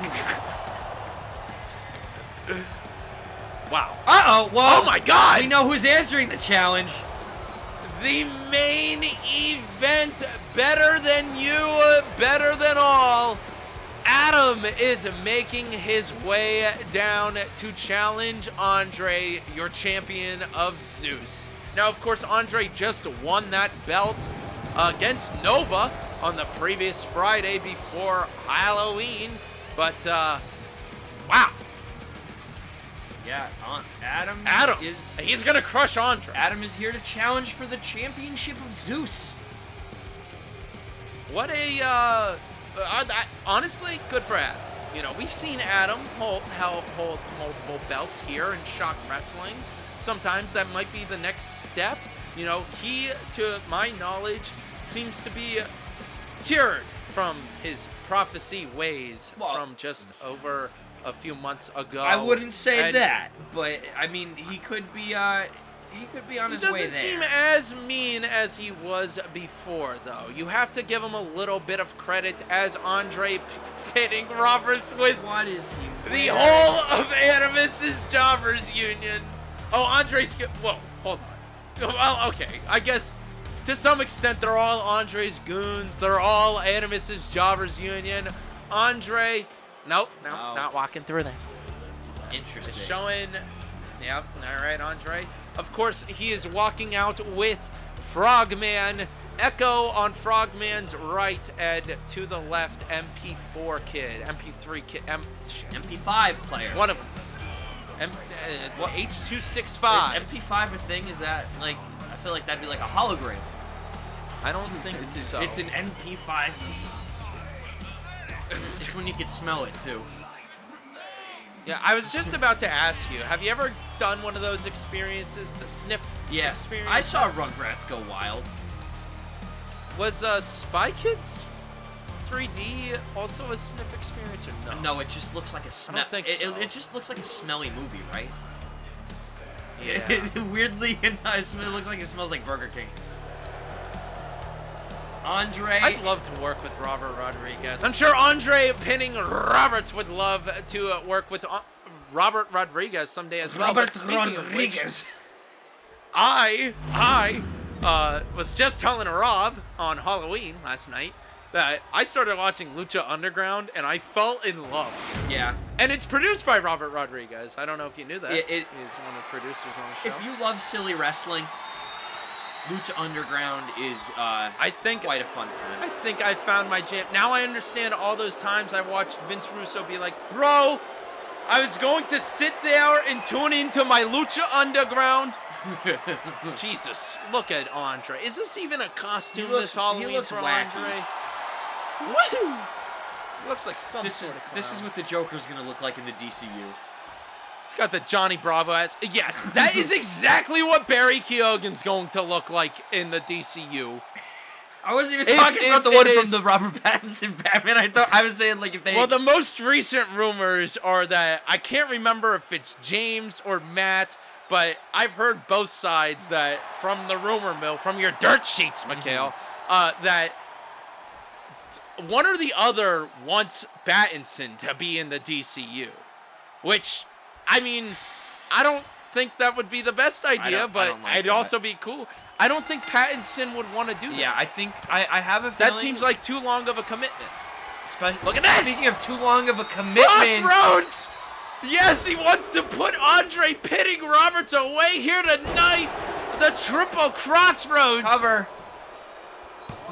Stupid. Wow. Uh-oh, well, Oh my God! we know who's answering the challenge. The main event, better than you, better than all. Adam is making his way down to challenge Andre, your champion of Zeus. Now, of course, Andre just won that belt against Nova on the previous Friday before Halloween. But, wow. Yeah, Adam is... He's going to crush Andre. Adam is here to challenge for the championship of Zeus. What a, honestly, good for Adam. You know, we've seen Adam hold multiple belts here in Shock Wrestling. Sometimes that might be the next step. You know, he, to my knowledge, seems to be cured from his prophecy ways from just over a few months ago. I wouldn't say that, but I mean, he could be on his way there. He doesn't seem as mean as he was before, though. You have to give him a little bit of credit as Andre pitting Roberts with what is he? The whole of Animus's Jobbers Union. Oh, Andre's whoa, hold on. Well, okay, I guess to some extent they're all Andre's goons. They're all Animus's Jobbers Union. Andre. Nope, not walking through there. Interesting. It's showing. Yep, all right, Andre. Of course, he is walking out with Frogman. Echo on Frogman's right, and to the left, MP4 kid, MP3 kid, MP5 player. one of them. H265. Is MP5 a thing? Is that like? I feel like that'd be like a hologram. I don't think so. It's an MP5. It's when you can smell it too. Yeah, I was just about to ask you, have you ever done one of those experiences, the sniff experience? I saw Rugrats go wild. Was Spy Kids 3D also a sniff experience or no? No, it just looks like a smell. I don't think so. It just looks like a smelly movie, right? Yeah. Weirdly enough, it looks like it smells like Burger King. Andre. I'd love to work with Robert Rodriguez. I'm sure Andre Pinning Roberts would love to work with Robert Rodriguez someday as well. Robert But speaking of which, Rodriguez. I was just telling Rob on Halloween last night that I started watching Lucha Underground and I fell in love. Yeah. And it's produced by Robert Rodriguez. I don't know if you knew that. He's one of the producers on the show. If you love silly wrestling, Lucha Underground is I think quite a fun time. I think I found my jam. Now I understand all those times I watched Vince Russo be like, bro, I was going to sit there and tune into my Lucha Underground. Jesus, look at Andre. Is this even a costume this Halloween he looks for wacky. Andre? Woo! Looks like some This sort of is clown. what the Joker's gonna look like in the DCU. He's got the Johnny Bravo ass. Yes, that is exactly what Barry Keoghan's going to look like in the DCU. I wasn't even talking about the one from the Robert Pattinson Batman. I was saying like if they. Well, the most recent rumors are that I can't remember if it's James or Matt, but I've heard both sides that from the rumor mill, from your dirt sheets, Mikhail, that one or the other wants Pattinson to be in the DCU, which, I mean, I don't think that would be the best idea, but it'd also be cool. I don't think Pattinson would want to do that. Yeah, I think I have a feeling that seems like too long of a commitment. Look at this! Speaking of too long of a commitment. Crossroads! Yes, he wants to put Andre Pitting Roberts away here tonight. The triple Crossroads. Cover.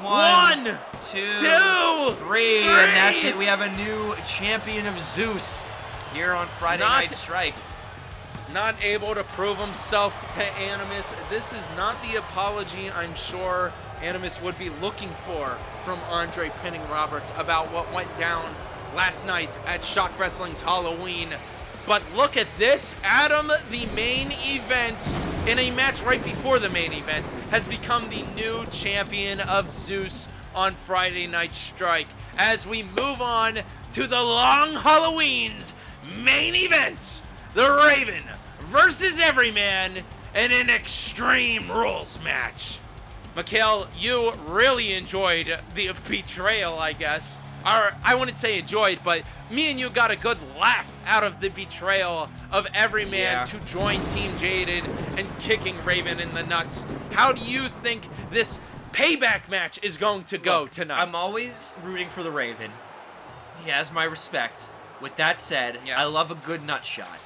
One, two, two, three, and that's it. We have a new champion of Zeus here on Friday Night Strike. Not able to prove himself to Animus. This is not the apology I'm sure Animus would be looking for from Andre Pinning Roberts about what went down last night at Shock Wrestling's Halloween. But look at this. Adam, the main event, in a match right before the main event, has become the new champion of Zeus on Friday Night Strike. As we move on to the Long Halloween's main event, the Raven versus Everyman in an Extreme Rules match. Mikhail, you really enjoyed the betrayal, I guess. Or, I wouldn't say enjoyed, but me and you got a good laugh out of the betrayal of Everyman to join Team Jaded and kicking Raven in the nuts. How do you think this payback match is going to go tonight? I'm always rooting for the Raven. He has my respect. With that said, yes. I love a good nut shot.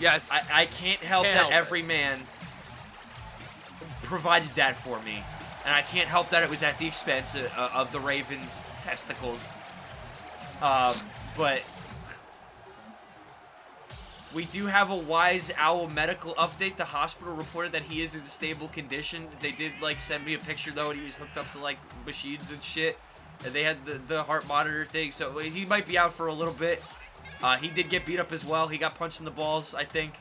Yes. I can't help that Everyman provided that for me. And I can't help that it was at the expense of the Raven's testicles. But we do have a Wise Owl medical update. The hospital reported that he is in stable condition. They did, like, send me a picture, though, and he was hooked up to, like, machines and shit. And they had the heart monitor thing, so he might be out for a little bit. He did get beat up as well. He got punched in the balls, I think.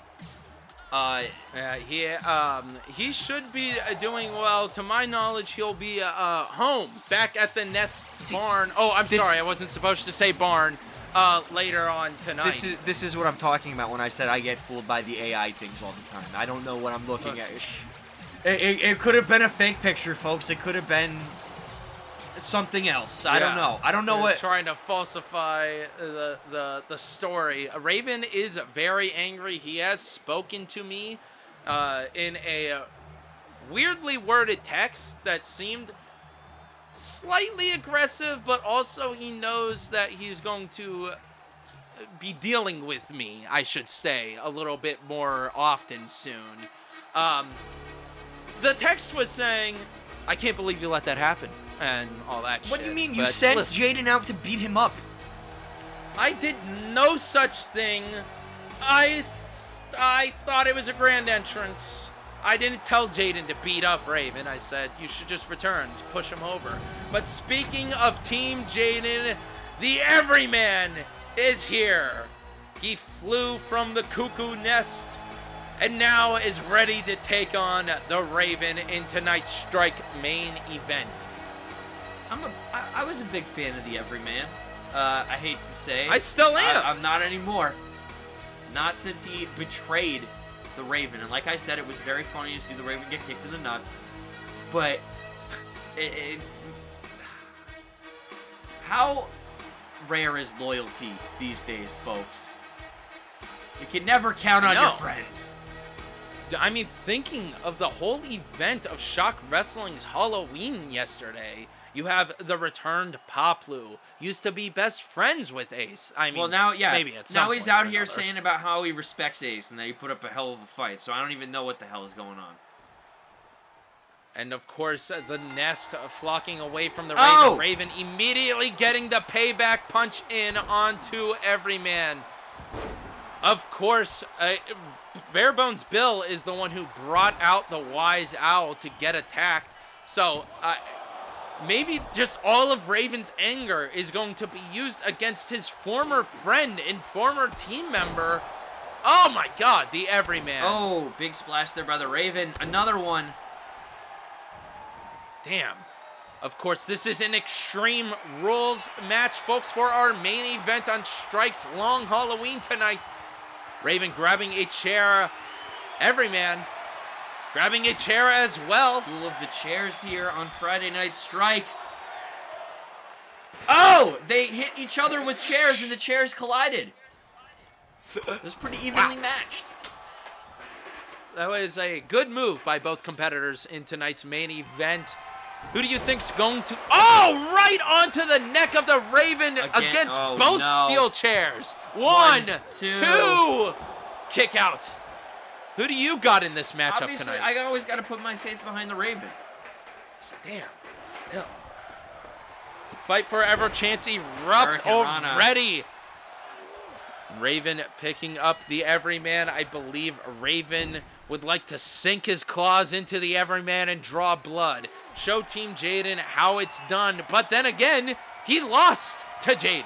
He should be doing well. To my knowledge, he'll be home, back at the Nest barn. Oh, I'm sorry, I wasn't supposed to say barn. Later on tonight. This is what I'm talking about when I said I get fooled by the AI things all the time. I don't know what I'm looking at. It could have been a fake picture, folks. It could have been something else. I don't know. I don't know what. Trying to falsify the story. Raven is very angry. He has spoken to me in a weirdly worded text that seemed slightly aggressive, but also he knows that he's going to be dealing with me, I should say, a little bit more often soon. The text was saying, I can't believe you let that happen, and all that shit. What do you mean? You sent Jaden out to beat him up. I did no such thing. I thought it was a grand entrance. I didn't tell Jaden to beat up Raven. I said, you should just return, push him over. But speaking of Team Jaden, the Everyman is here. He flew from the cuckoo nest and now is ready to take on the Raven in tonight's Strike main event. I was a big fan of the Everyman. I hate to say. I still am. I'm not anymore. Not since he betrayed the Raven. And like I said, it was very funny to see the Raven get kicked in the nuts. But how rare is loyalty these days, folks? You can never count on your friends. I mean, thinking of the whole event of Shock Wrestling's Halloween yesterday, you have the returned Poplu, used to be best friends with Ace. I mean, well, now, maybe at some now he's point out or here another. saying about how he respects Ace and that he put up a hell of a fight. So I don't even know what the hell is going on. And of course, the Nest flocking away from the Raven. Oh! Raven immediately getting the payback punch in onto Everyman. Of course, Barebones Bill is the one who brought out the Wise Owl to get attacked. So, maybe just all of Raven's anger is going to be used against his former friend and former team member. Oh my god, the Everyman. Oh, big splash there by the Raven. Another one. Damn. Of course, this is an Extreme Rules match, folks, for our main event on Strike's Long Halloween tonight. Raven grabbing a chair. Everyman grabbing a chair as well. Duel of the chairs here on Friday Night Strike. Oh! They hit each other with chairs and the chairs collided. It was pretty evenly matched. That was a good move by both competitors in tonight's main event. Who do you think's going to... Oh, right onto the neck of the Raven against both steel chairs. One, two, kick out. Who do you got in this matchup Obviously, tonight? I always got to put my faith behind the Raven. Damn. Still. Fight forever chance erupt Hurricane Rana. already. Raven picking up the Everyman. I believe Raven would like to sink his claws into the Everyman and draw blood. Show Team Jaden how it's done. But then again, he lost to Jaden.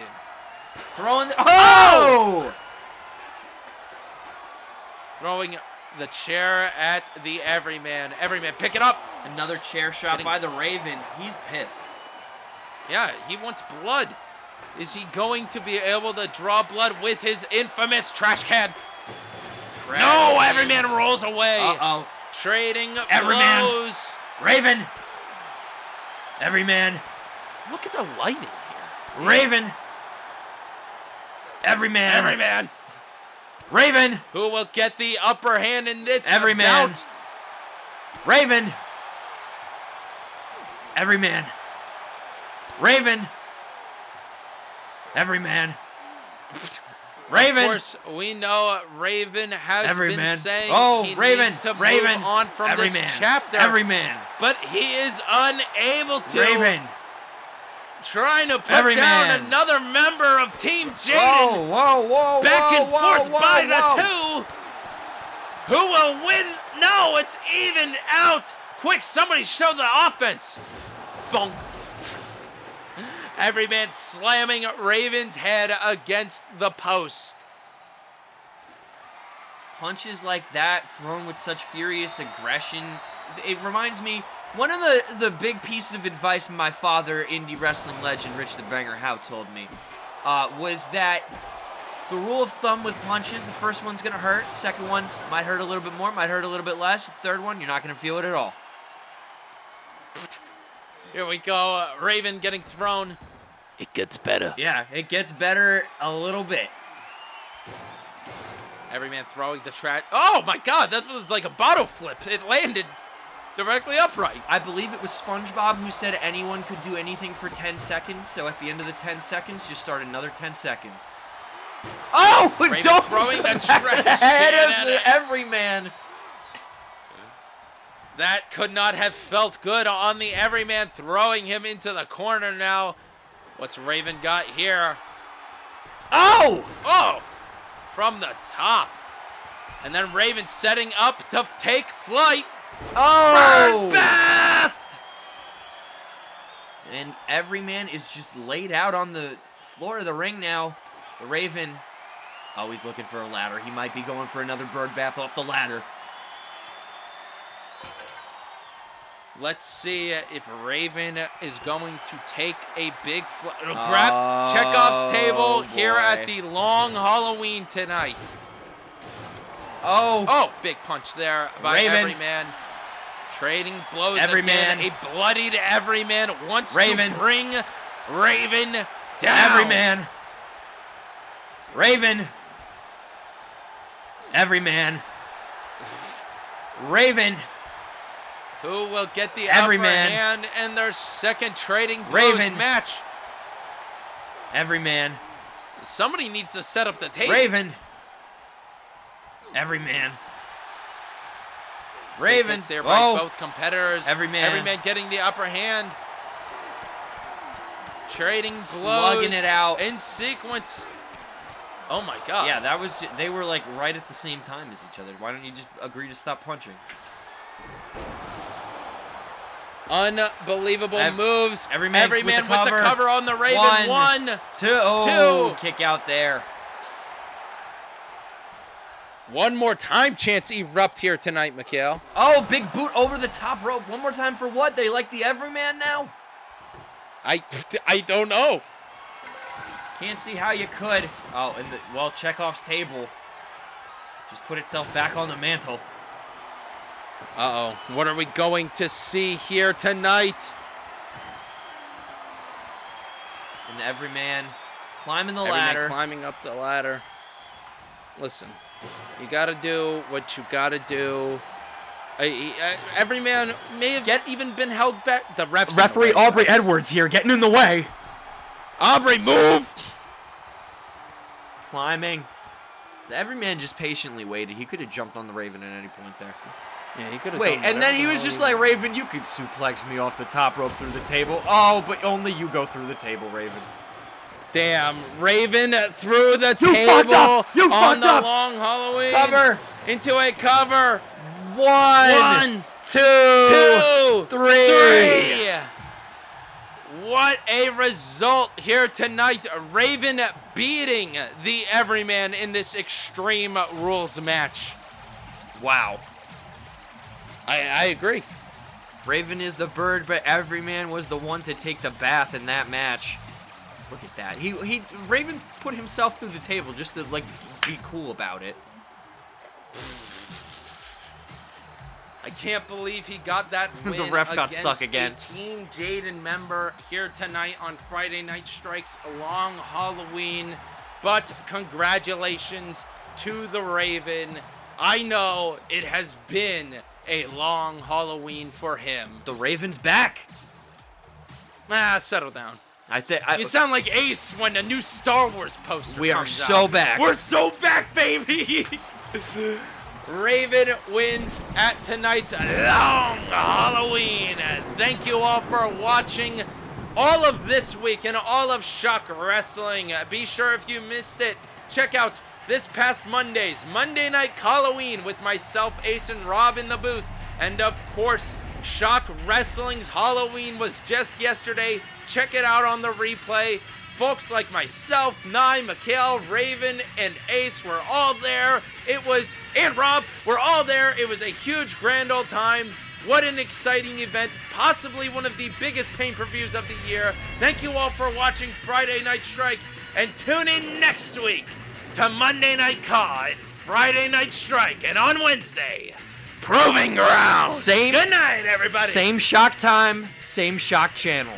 Throwing the... Oh! Throwing the chair at the Everyman. Everyman, pick it up. Another chair shot by the Raven. He's pissed. Yeah, he wants blood. Is he going to be able to draw blood with his infamous trash can? No, Everyman rolls away. Uh-oh. Trading Everyman. blows. Raven. Everyman. Look at the lighting here. Raven. Everyman. Everyman. Raven. Who will get the upper hand in this Everyman. bout? Raven. Everyman. Raven. Everyman. Raven. Of course, we know Raven has been Everyman. saying he Raven. needs to Raven. move on from Everyman. this chapter. Everyman. But he is unable to. Raven. Trying to put Everyman. down another member of Team Jaden. Whoa. Back and forth by whoa. the two. Who will win? No, it's even out. Quick, somebody show the offense. Bonk. Everyman slamming Raven's head against the post. Punches like that, thrown with such furious aggression. It reminds me, one of the big pieces of advice my father, indie wrestling legend Rich the Banger Howe, told me was that the rule of thumb with punches, the first one's going to hurt. Second one might hurt a little bit more, might hurt a little bit less. Third one, you're not going to feel it at all. Here we go. Raven getting thrown. It gets better. Yeah, it gets better a little bit. Everyman throwing the trash. Oh my God, that was like a bottle flip. It landed directly upright. I believe it was SpongeBob who said anyone could do anything for 10 seconds, so at the end of the 10 seconds, just start another 10 seconds. Oh, Raven don't throwing the trash head can of at the it. Everyman. That could not have felt good on the Everyman, throwing him into the corner now. What's Raven got here? Oh! Oh! From the top. And then Raven setting up to take flight. Oh! Bird bath! And Everyman is just laid out on the floor of the ring now. The Raven, always looking for a ladder. He might be going for another bird bath off the ladder. Let's see if Raven is going to take a big grab Chekhov's table here at the Long Halloween tonight. Oh, big punch there by Raven. Everyman. Trading blows Everyman. again. A bloodied Everyman wants Raven. to bring Raven down. Everyman. Raven. Everyman. Raven. Who will get the Everyman. upper hand in their second trading blows Raven. match? Everyman. Somebody needs to set up the table. Raven. Everyman. Raven. Hits there by both competitors. Everyman. Everyman getting the upper hand. Trading blows. Slugging it out. In sequence. Oh my God. Yeah, that was. They were like right at the same time as each other. Why don't you just agree to stop punching? Unbelievable moves. Everyman with the cover on the Raven. One, two. two. Kick out there. One more time chance erupt here tonight, Mikhail. Oh, big boot over the top rope. One more time for what? They like the Everyman now? I don't know. Can't see how you could. Oh, and Chekhov's table just put itself back on the mantle. Uh-oh. What are we going to see here tonight? And the Everyman climbing the ladder. Climbing up the ladder. Listen, you got to do what you got to do. Everyman may have even been held back. The Referee Aubrey Edwards here getting in the way. Aubrey, move! Climbing. The Everyman just patiently waited. He could have jumped on the Raven at any point there. Yeah, he could have. Wait, and then he was just like, Raven, you could suplex me off the top rope through the table. Oh, but only you go through the table, Raven. Damn, Raven through the You fucked table up! You on fucked the up! long Halloween. Cover. Into a cover. One, Two, three. What a result here tonight. Raven beating the Everyman in this Extreme Rules match. Wow. I agree. Raven is the bird, but Everyman was the one to take the bath in that match. Look at that. Raven put himself through the table just to like be cool about it. I can't believe he got that win. The ref got stuck again. A Team Jaden member here tonight on Friday Night Strikes Long Halloween. But congratulations to the Raven. I know it has been a long Halloween for him. The Raven's back. Settle down. You sound like Ace when a new Star Wars poster We are comes so out. back. We're so back, baby. Raven wins at tonight's Long Halloween. Thank you all for watching all of this week and all of Shock Wrestling. Be sure if you missed it, check out this past Monday's Monday Night Halloween with myself, Ace, and Rob in the booth. And of course, Shock Wrestling's Halloween was just yesterday. Check it out on the replay. Folks like myself, Nye, Mikhail, Raven, and Ace were all there. And Rob, we're all there. It was a huge, grand old time. What an exciting event. Possibly one of the biggest pay-per-views of the year. Thank you all for watching Friday Night Strike. And tune in next week to Monday Night Caw and Friday Night Strike. And on Wednesday, Proving Ground. Good night, everybody. Same Shock time, same Shock channel.